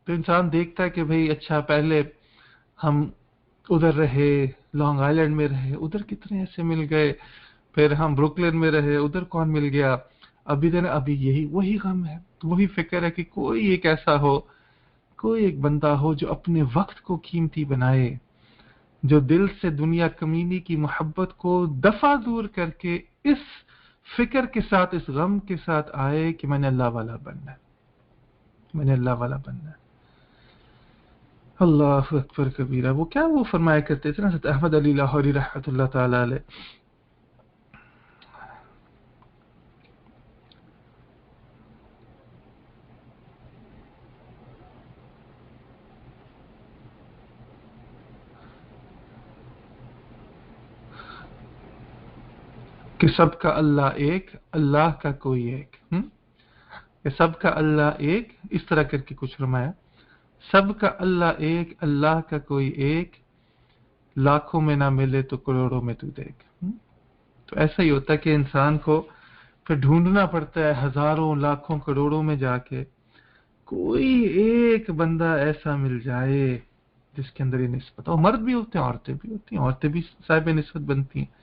تو انسان دیکھتا ہے کہ بھئی اچھا پہلے ہم ادھر رہے، لانگ آئیلینڈ میں رہے، ادھر کتنے ایسے مل گئے، پھر ہم بروکلن میں رہے، ادھر کون مل گیا، ابھی وہی غم ہے، وہی فکر ہے کہ کوئی ایک ایسا ہو، کوئی ایک بندہ ہو جو اپنے وقت کو قیمتی بنائے، جو دل سے دنیا کمینی کی محبت کو دفع دور کر کے اس فکر کے ساتھ، اس غم کے ساتھ آئے کہ میں نے اللہ والا بننا ہے. اللہ اکبر کبیرہ. وہ فرمایا کرتے تھے نا حضرت احمد علی لاہوری رحمۃ اللہ تعالی علیہ، کہ سب کا اللہ ایک، اللہ کا کوئی ایک. کہ سب کا اللہ ایک، اس طرح کر کے کچھ فرمایا، سب کا اللہ ایک، اللہ کا کوئی ایک، لاکھوں میں نہ ملے تو کروڑوں میں تو دیکھ. تو ایسا ہی ہوتا ہے کہ انسان کو پھر ڈھونڈنا پڑتا ہے ہزاروں لاکھوں کروڑوں میں جا کے، کوئی ایک بندہ ایسا مل جائے جس کے اندر یہ نسبت ہو. مرد بھی ہوتے ہیں، عورتیں بھی ہوتی ہیں، عورتیں بھی صاحب نسبت بنتی ہیں،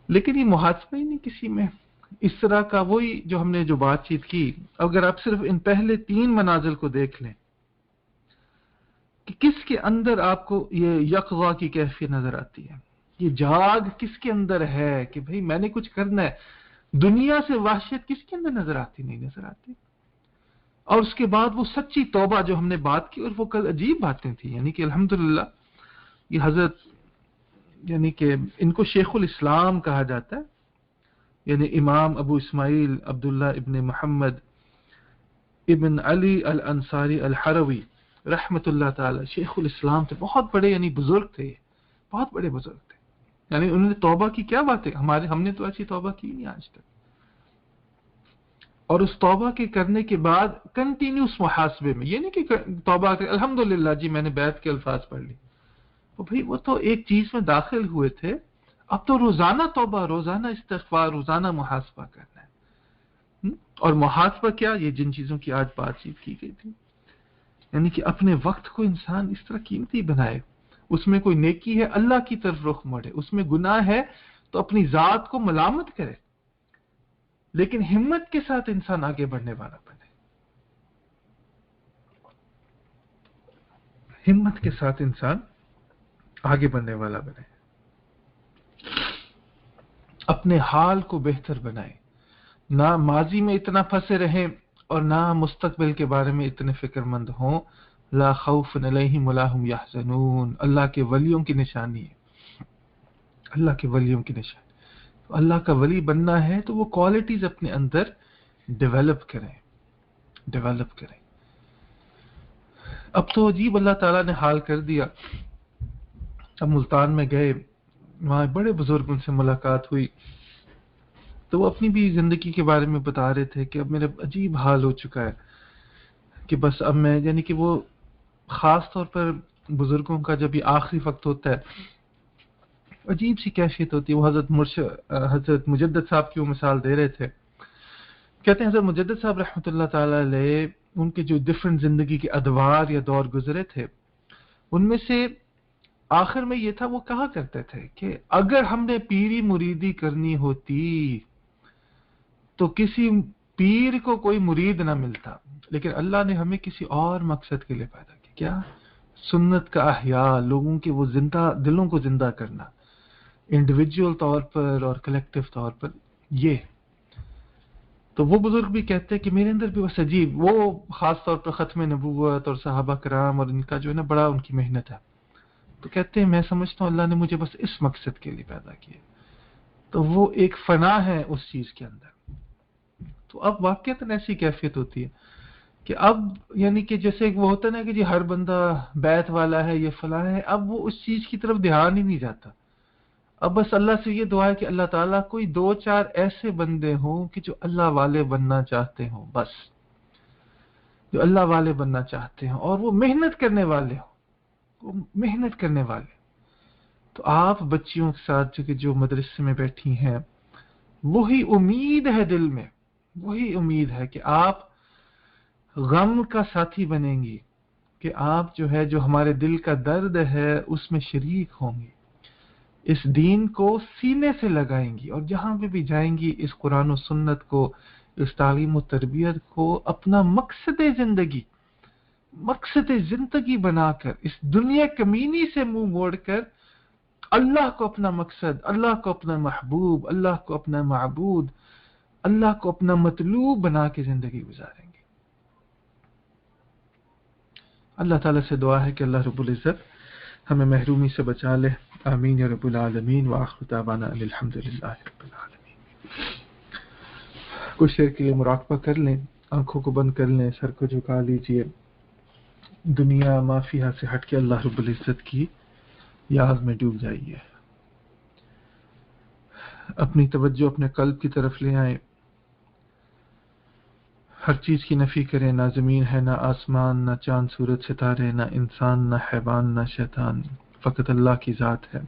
لیکن یہ محاسبہ ہی نہیں کسی میں. اس طرح کا وہی جو ہم نے جو بات چیت کی، اگر آپ صرف ان پہلے 3 منازل کو دیکھ لیں کہ کس کے اندر آپ کو یہ یقظہ کی کیفیت نظر آتی ہے، یہ جاگ کس کے اندر ہے کہ بھئی میں نے کچھ کرنا ہے. دنیا سے وحشت کس کے اندر نظر آتی؟ نہیں نظر آتی. اور اس کے بعد وہ سچی توبہ جو ہم نے بات کی، اور وہ کل عجیب باتیں تھیں. یعنی کہ الحمدللہ یہ حضرت، یعنی کہ ان کو شیخ الاسلام کہا جاتا ہے، یعنی امام ابو اسماعیل عبداللہ ابن محمد ابن علی الانصاری الحروی رحمت اللہ تعالی، شیخ الاسلام تھے، بہت بڑے یعنی بزرگ تھے، بہت بڑے بزرگ تھے. یعنی انہوں نے توبہ کی کیا بات ہے، ہم نے تو ایسی توبہ کی نہیں آج تک. اور اس توبہ کے کرنے کے بعد کنٹینیوس محاسبے میں، یہ نہیں کہ توبہ کے الحمدللہ جی میں نے بیعت کے الفاظ پڑھ لی، بھئی وہ تو ایک چیز میں داخل ہوئے تھے، اب تو روزانہ توبہ، روزانہ استغفار، روزانہ محاسبہ کرنا ہے. اور محاسبہ کیا، یہ جن چیزوں کی آج بات چیت کی گئی تھی، یعنی کہ اپنے وقت کو انسان اس طرح قیمتی بنائے، اس میں کوئی نیکی ہے اللہ کی طرف رخ موڑے، اس میں گناہ ہے تو اپنی ذات کو ملامت کرے، لیکن ہمت کے ساتھ انسان آگے بڑھنے والا بنے. ہمت کے ساتھ انسان آگے بڑھنے والا بنے، اپنے حال کو بہتر بنائے. نہ ماضی میں اتنا پھنسے رہیں اور نہ مستقبل کے بارے میں اتنے فکر مند ہوں. لا خوف علیہم ولا هم یحزنون، اللہ کے ولیوں کی نشانی ہے، اللہ کے ولیوں کی نشانی. تو اللہ کا ولی بننا ہے تو وہ کوالٹیز اپنے اندر ڈیولپ کریں. اب تو عجیب اللہ تعالیٰ نے حال کر دیا. اب ملتان میں گئے، وہاں بڑے بزرگ ان سے ملاقات ہوئی تو وہ اپنی بھی زندگی کے بارے میں بتا رہے تھے کہ اب میرا عجیب حال ہو چکا ہے کہ بس اب میں، یعنی کہ وہ خاص طور پر بزرگوں کا جب یہ آخری وقت ہوتا ہے عجیب سی کیفیت ہوتی ہے. وہ حضرت مجدد صاحب کی وہ مثال دے رہے تھے. کہتے ہیں حضرت مجدد صاحب رحمۃ اللہ تعالی علیہ، ان کے جو ڈفرنٹ زندگی کے ادوار یا دور گزرے تھے، ان میں سے آخر میں یہ تھا، وہ کہا کرتے تھے کہ اگر ہم نے پیری مریدی کرنی ہوتی تو کسی پیر کو کوئی مرید نہ ملتا، لیکن اللہ نے ہمیں کسی اور مقصد کے لیے پیدا کیا. کیا؟ سنت کا احیاء، لوگوں کے وہ زندہ دلوں کو زندہ کرنا، انڈیویجول طور پر اور کلیکٹیو طور پر. یہ تو وہ بزرگ بھی کہتے ہیں کہ میرے اندر بھی بس عجیب، وہ خاص طور پر ختم نبوت اور صحابہ کرام اور ان کا جو ہے نا بڑا ان کی محنت ہے. تو کہتے ہیں میں سمجھتا ہوں اللہ نے مجھے بس اس مقصد کے لیے پیدا کیا. تو وہ ایک فنا ہے اس چیز کے اندر. تو اب واقعتاً ایسی کیفیت ہوتی ہے کہ اب یعنی کہ جیسے وہ ہوتا ہے نا کہ جی ہر بندہ بیت والا ہے، یہ فلاں ہے، اب وہ اس چیز کی طرف دھیان ہی نہیں جاتا. اب بس اللہ سے یہ دعا ہے کہ اللہ تعالیٰ کوئی دو چار ایسے بندے ہوں کہ جو اللہ والے بننا چاہتے ہوں، بس جو اللہ والے بننا چاہتے ہوں اور وہ محنت کرنے والے ہوں، وہ محنت کرنے والے. تو آپ بچیوں کے ساتھ جو مدرسے میں بیٹھی ہیں، وہی امید ہے دل میں، وہی امید ہے کہ آپ غم کا ساتھی بنیں گی، کہ آپ جو ہے جو ہمارے دل کا درد ہے اس میں شریک ہوں گی، اس دین کو سینے سے لگائیں گی اور جہاں پہ بھی جائیں گی اس قرآن و سنت کو، اس تعلیم و تربیت کو اپنا مقصد زندگی بنا کر، اس دنیا کمینی سے منہ موڑ کر اللہ کو اپنا مقصد، اللہ کو اپنا محبوب، اللہ کو اپنا معبود، اللہ کو اپنا مطلوب بنا کے زندگی گزاریں گے. اللہ تعالیٰ سے دعا ہے کہ اللہ رب العزت ہمیں محرومی سے بچا لے. آمین یا رب العالمین. وآخر دعوانا ان الحمدللہ رب العالمین. کچھ دیر کے لیے مراقبہ کر لیں، آنکھوں کو بند کر لیں، سر کو جھکا لیجئے، دنیا مافیہ سے ہٹ کے اللہ رب العزت کی یاد میں ڈوب جائیے. اپنی توجہ اپنے قلب کی طرف لے آئیں. ہر چیز کی نفی کریں، نہ زمین ہے، نہ آسمان، نہ چاند سورج ستارے، نہ انسان، نہ حیوان، نہ شیطان، فقط اللہ کی ذات ہے.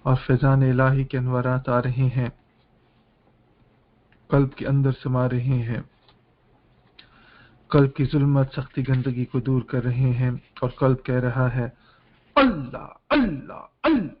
اور فیضان الہی کے انوارات آ رہے ہیں، قلب کے اندر سما رہے ہیں، قلب کی ظلمت سختی گندگی کو دور کر رہے ہیں، اور قلب کہہ رہا ہے اللہ اللہ اللہ.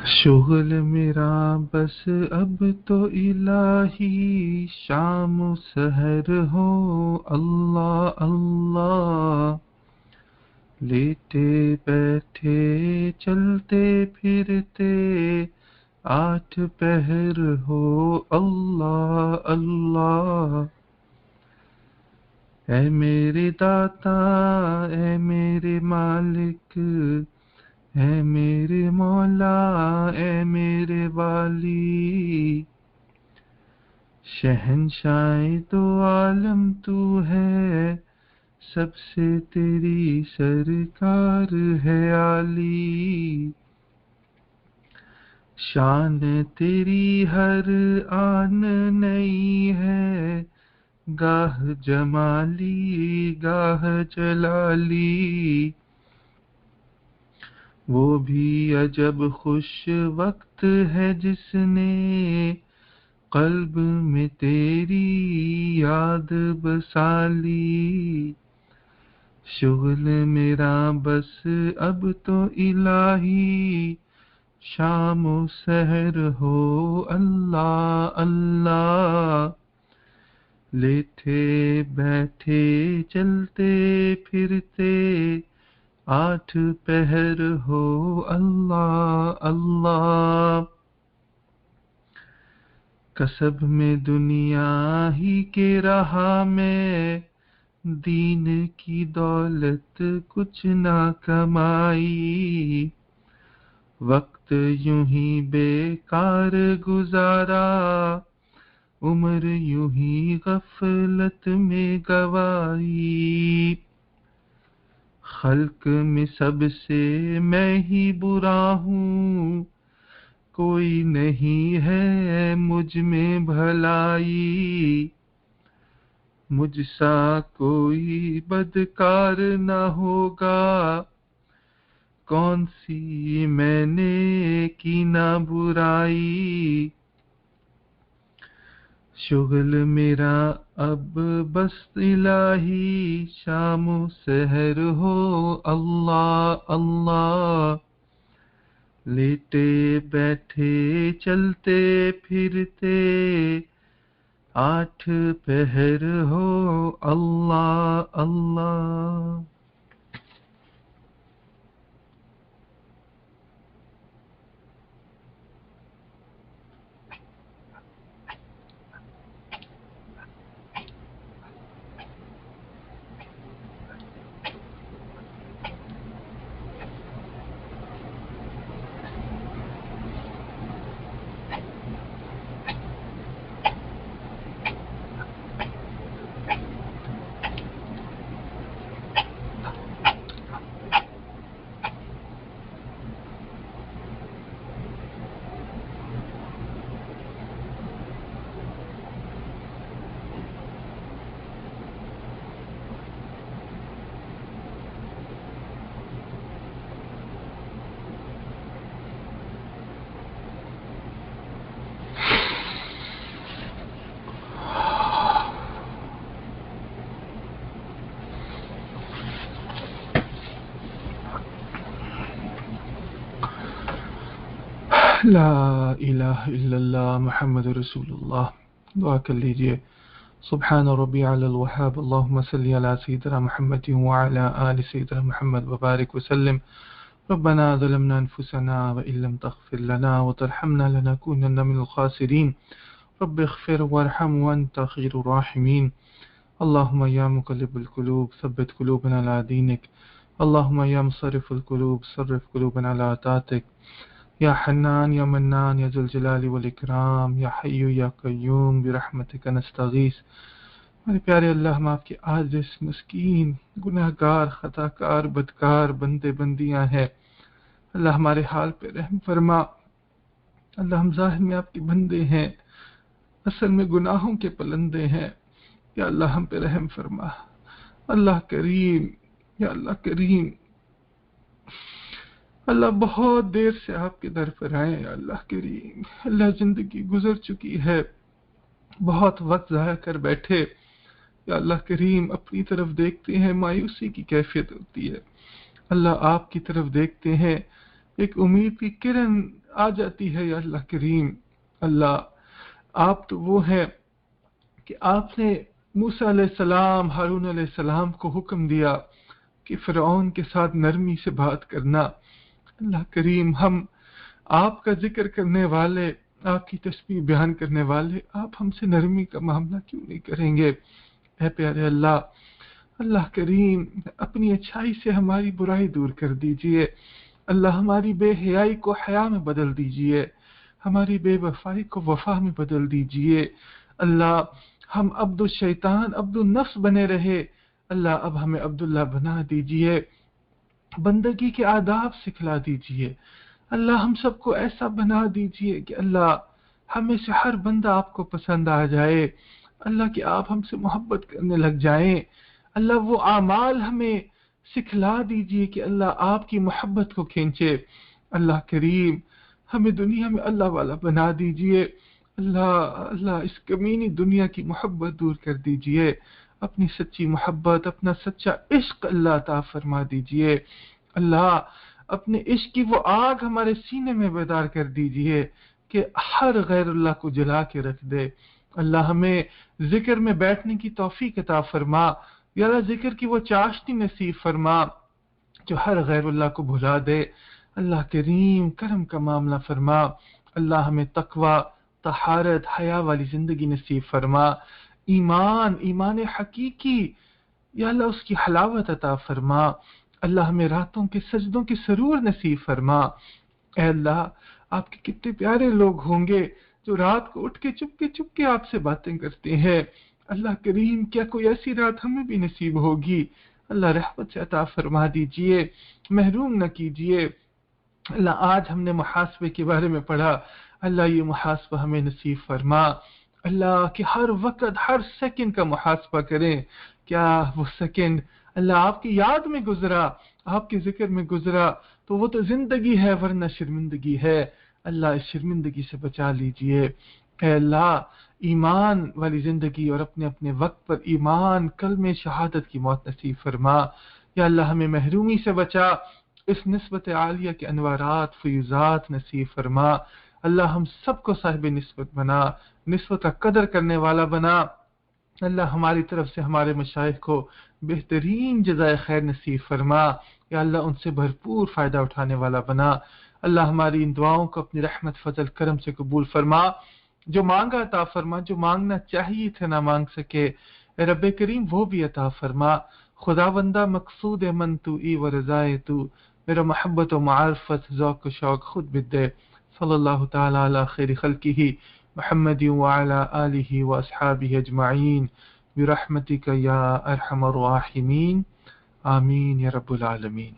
شغل میرا بس اب تو الہی شام و سحر ہو اللہ اللہ، لیٹے بیٹھے چلتے پھرتے آٹھ پہر ہو اللہ اللہ، اے میرے داتا اے میرے مالک اے میرے مولا اے میرے والی، شہنشاہ دو عالم تو ہے، سب سے تیری سرکار ہے عالی، شان تیری ہر آن نئی ہے، گاہ جمالی گاہ جلالی، وہ بھی عجب خوش وقت ہے جس نے قلب میں تیری یاد بسالی، شغل میرا بس اب تو الہی شام و سحر ہو اللہ اللہ، لیٹے بیٹھے چلتے پھرتے آٹھ پہر ہو اللہ اللہ، کسب میں دنیا ہی کے راہ میں دین کی دولت کچھ نہ کمائی، وقت یوں ہی بیکار گزارا، عمر یوں ہی غفلت میں گوائی، خلق میں سب سے میں ہی برا ہوں، کوئی نہیں ہے مجھ میں بھلائی، مجھ سا کوئی بدکار نہ ہوگا، کون سی میں نے کی نہ برائی، شغل میرا اب بس الہی شام و سحر ہو اللہ اللہ، لیٹے بیٹھے چلتے پھرتے آٹھ پہر ہو اللہ اللہ۔ لا الہ الا اللہ محمد رسول اللہ، دعا کر لیجئے۔ سبحان ربی علی الوہاب، اللہم صلی علی سیدنا محمد وعلی آل سیدنا محمد وبارک وسلم، ربنا ظلمنا انفسنا وإن لم تغفر لنا وترحمنا لنكونن من الخاسرین، رب اغفر وارحم وانت خیر الراحمین، اللہم یا مقلب القلوب ثبت قلوبنا على دینک، اللہم یا مصرف القلوب صرف قلوبنا على طاعتک، یا حنان یا منان یا ذو الجلال والاکرام، یا حی یا قیوم برحمتک نستغیث۔ ہمارے پیارے اللہ، ہم آپ کے عاجز مسکین گناہگار خطاکار بدکار بندے بندیاں ہیں، اللہ ہمارے حال پہ رحم فرما۔ اللہ ہم ظاہر میں آپ کے بندے ہیں، اصل میں گناہوں کے پلندے ہیں، یا اللہ ہم پہ رحم فرما۔ اللہ کریم، یا اللہ کریم، اللہ بہت دیر سے آپ کے در پر آئے ہیں، اللہ کریم، اللہ زندگی گزر چکی ہے، بہت وقت ضائع کر بیٹھے، یا اللہ کریم اپنی طرف دیکھتے ہیں مایوسی کی کیفیت ہوتی ہے، اللہ آپ کی طرف دیکھتے ہیں ایک امید کی کرن آ جاتی ہے. یا اللہ کریم، اللہ آپ تو وہ ہیں کہ آپ نے موسیٰ علیہ السلام، ہارون علیہ السلام کو حکم دیا کہ فرعون کے ساتھ نرمی سے بات کرنا. اللہ کریم، ہم آپ کا ذکر کرنے والے، آپ کی تسبیح بیان کرنے والے، آپ ہم سے نرمی کا معاملہ کیوں نہیں کریں گے؟ اے پیارے اللہ، اللہ کریم اپنی اچھائی سے ہماری برائی دور کر دیجئے. اللہ ہماری بے حیائی کو حیا میں بدل دیجئے، ہماری بے وفائی کو وفا میں بدل دیجئے. اللہ ہم عبد الشیطان عبد النفس بنے رہے، اللہ اب ہمیں عبداللہ بنا دیجئے. بندگی کے آداب سکھلا دیجئے. اللہ ہم سب کو ایسا بنا دیجئے کہ اللہ ہمیں سے ہر بندہ آپ کو پسند آ جائے. اللہ کہ آپ ہم سے محبت کرنے لگ جائیں. اللہ وہ اعمال ہمیں سکھلا دیجئے کہ اللہ آپ کی محبت کو کھینچے. اللہ کریم ہمیں دنیا میں اللہ والا بنا دیجئے. اللہ اس کمینی دنیا کی محبت دور کر دیجئے. اپنی سچی محبت، اپنا سچا عشق اللہ عطا فرما دیجئے. اللہ اپنے عشق کی وہ آگ ہمارے سینے میں بیدار کر دیجئے کہ ہر غیر اللہ کو جلا کے رکھ دے. اللہ ہمیں ذکر میں بیٹھنے کی توفیق عطا فرما. یا اللہ ذکر کی وہ چاشنی نصیب فرما جو ہر غیر اللہ کو بھلا دے. اللہ کریم کرم کا معاملہ فرما. اللہ ہمیں تقوی، طہارت، حیا والی زندگی نصیب فرما. ایمان حقیقی، یا اللہ اس کی حلاوت عطا فرما. اللہ ہمیں راتوں کے سجدوں کی سرور نصیب فرما. اے اللہ آپ کے کتنے پیارے لوگ ہوں گے جو رات کو اٹھ کے چپ کے آپ سے باتیں کرتے ہیں. اللہ کریم کیا کوئی ایسی رات ہمیں بھی نصیب ہوگی؟ اللہ رحمت سے عطا فرما دیجئے، محروم نہ کیجئے. اللہ آج ہم نے محاسبے کے بارے میں پڑھا، اللہ یہ محاسبہ ہمیں نصیب فرما. اللہ کہ ہر وقت ہر سیکنڈ کا محاسبہ کریں. کیا وہ سیکنڈ اللہ آپ کی یاد میں گزرا، آپ کے ذکر میں گزرا تو وہ تو زندگی ہے ورنہ شرمندگی ہے. اللہ اس شرمندگی سے بچا لیجئے. اے اللہ ایمان والی زندگی اور اپنے اپنے وقت پر ایمان کلمہ شہادت کی موت نصیب فرما. یا اللہ ہمیں محرومی سے بچا، اس نسبت عالیہ کے انوارات فیوزات نصیب فرما. اللہ ہم سب کو صاحب نسبت بنا، نسبت کا قدر کرنے والا بنا. اللہ ہماری طرف سے ہمارے مشائخ کو بہترین جزائے خیر نصیب فرما. یا اللہ ان سے بھرپور فائدہ اٹھانے والا بنا. اللہ ہماری ان دعاؤں کو اپنی رحمت فضل کرم سے قبول فرما. جو مانگا عطا فرما، جو مانگنا چاہیے تھے نہ مانگ سکے اے رب کریم وہ بھی عطا فرما. خدا بندہ مقصود من تو ای و رضائے تو، میرا محبت و معرفت ذوق و شوق خود بدے. صلی اللہ تعالی علی خیر خلقہ محمد وعلی آلہ واصحابہ اجمعین برحمتک یا ارحم الراحمین. آمین یا رب العالمین.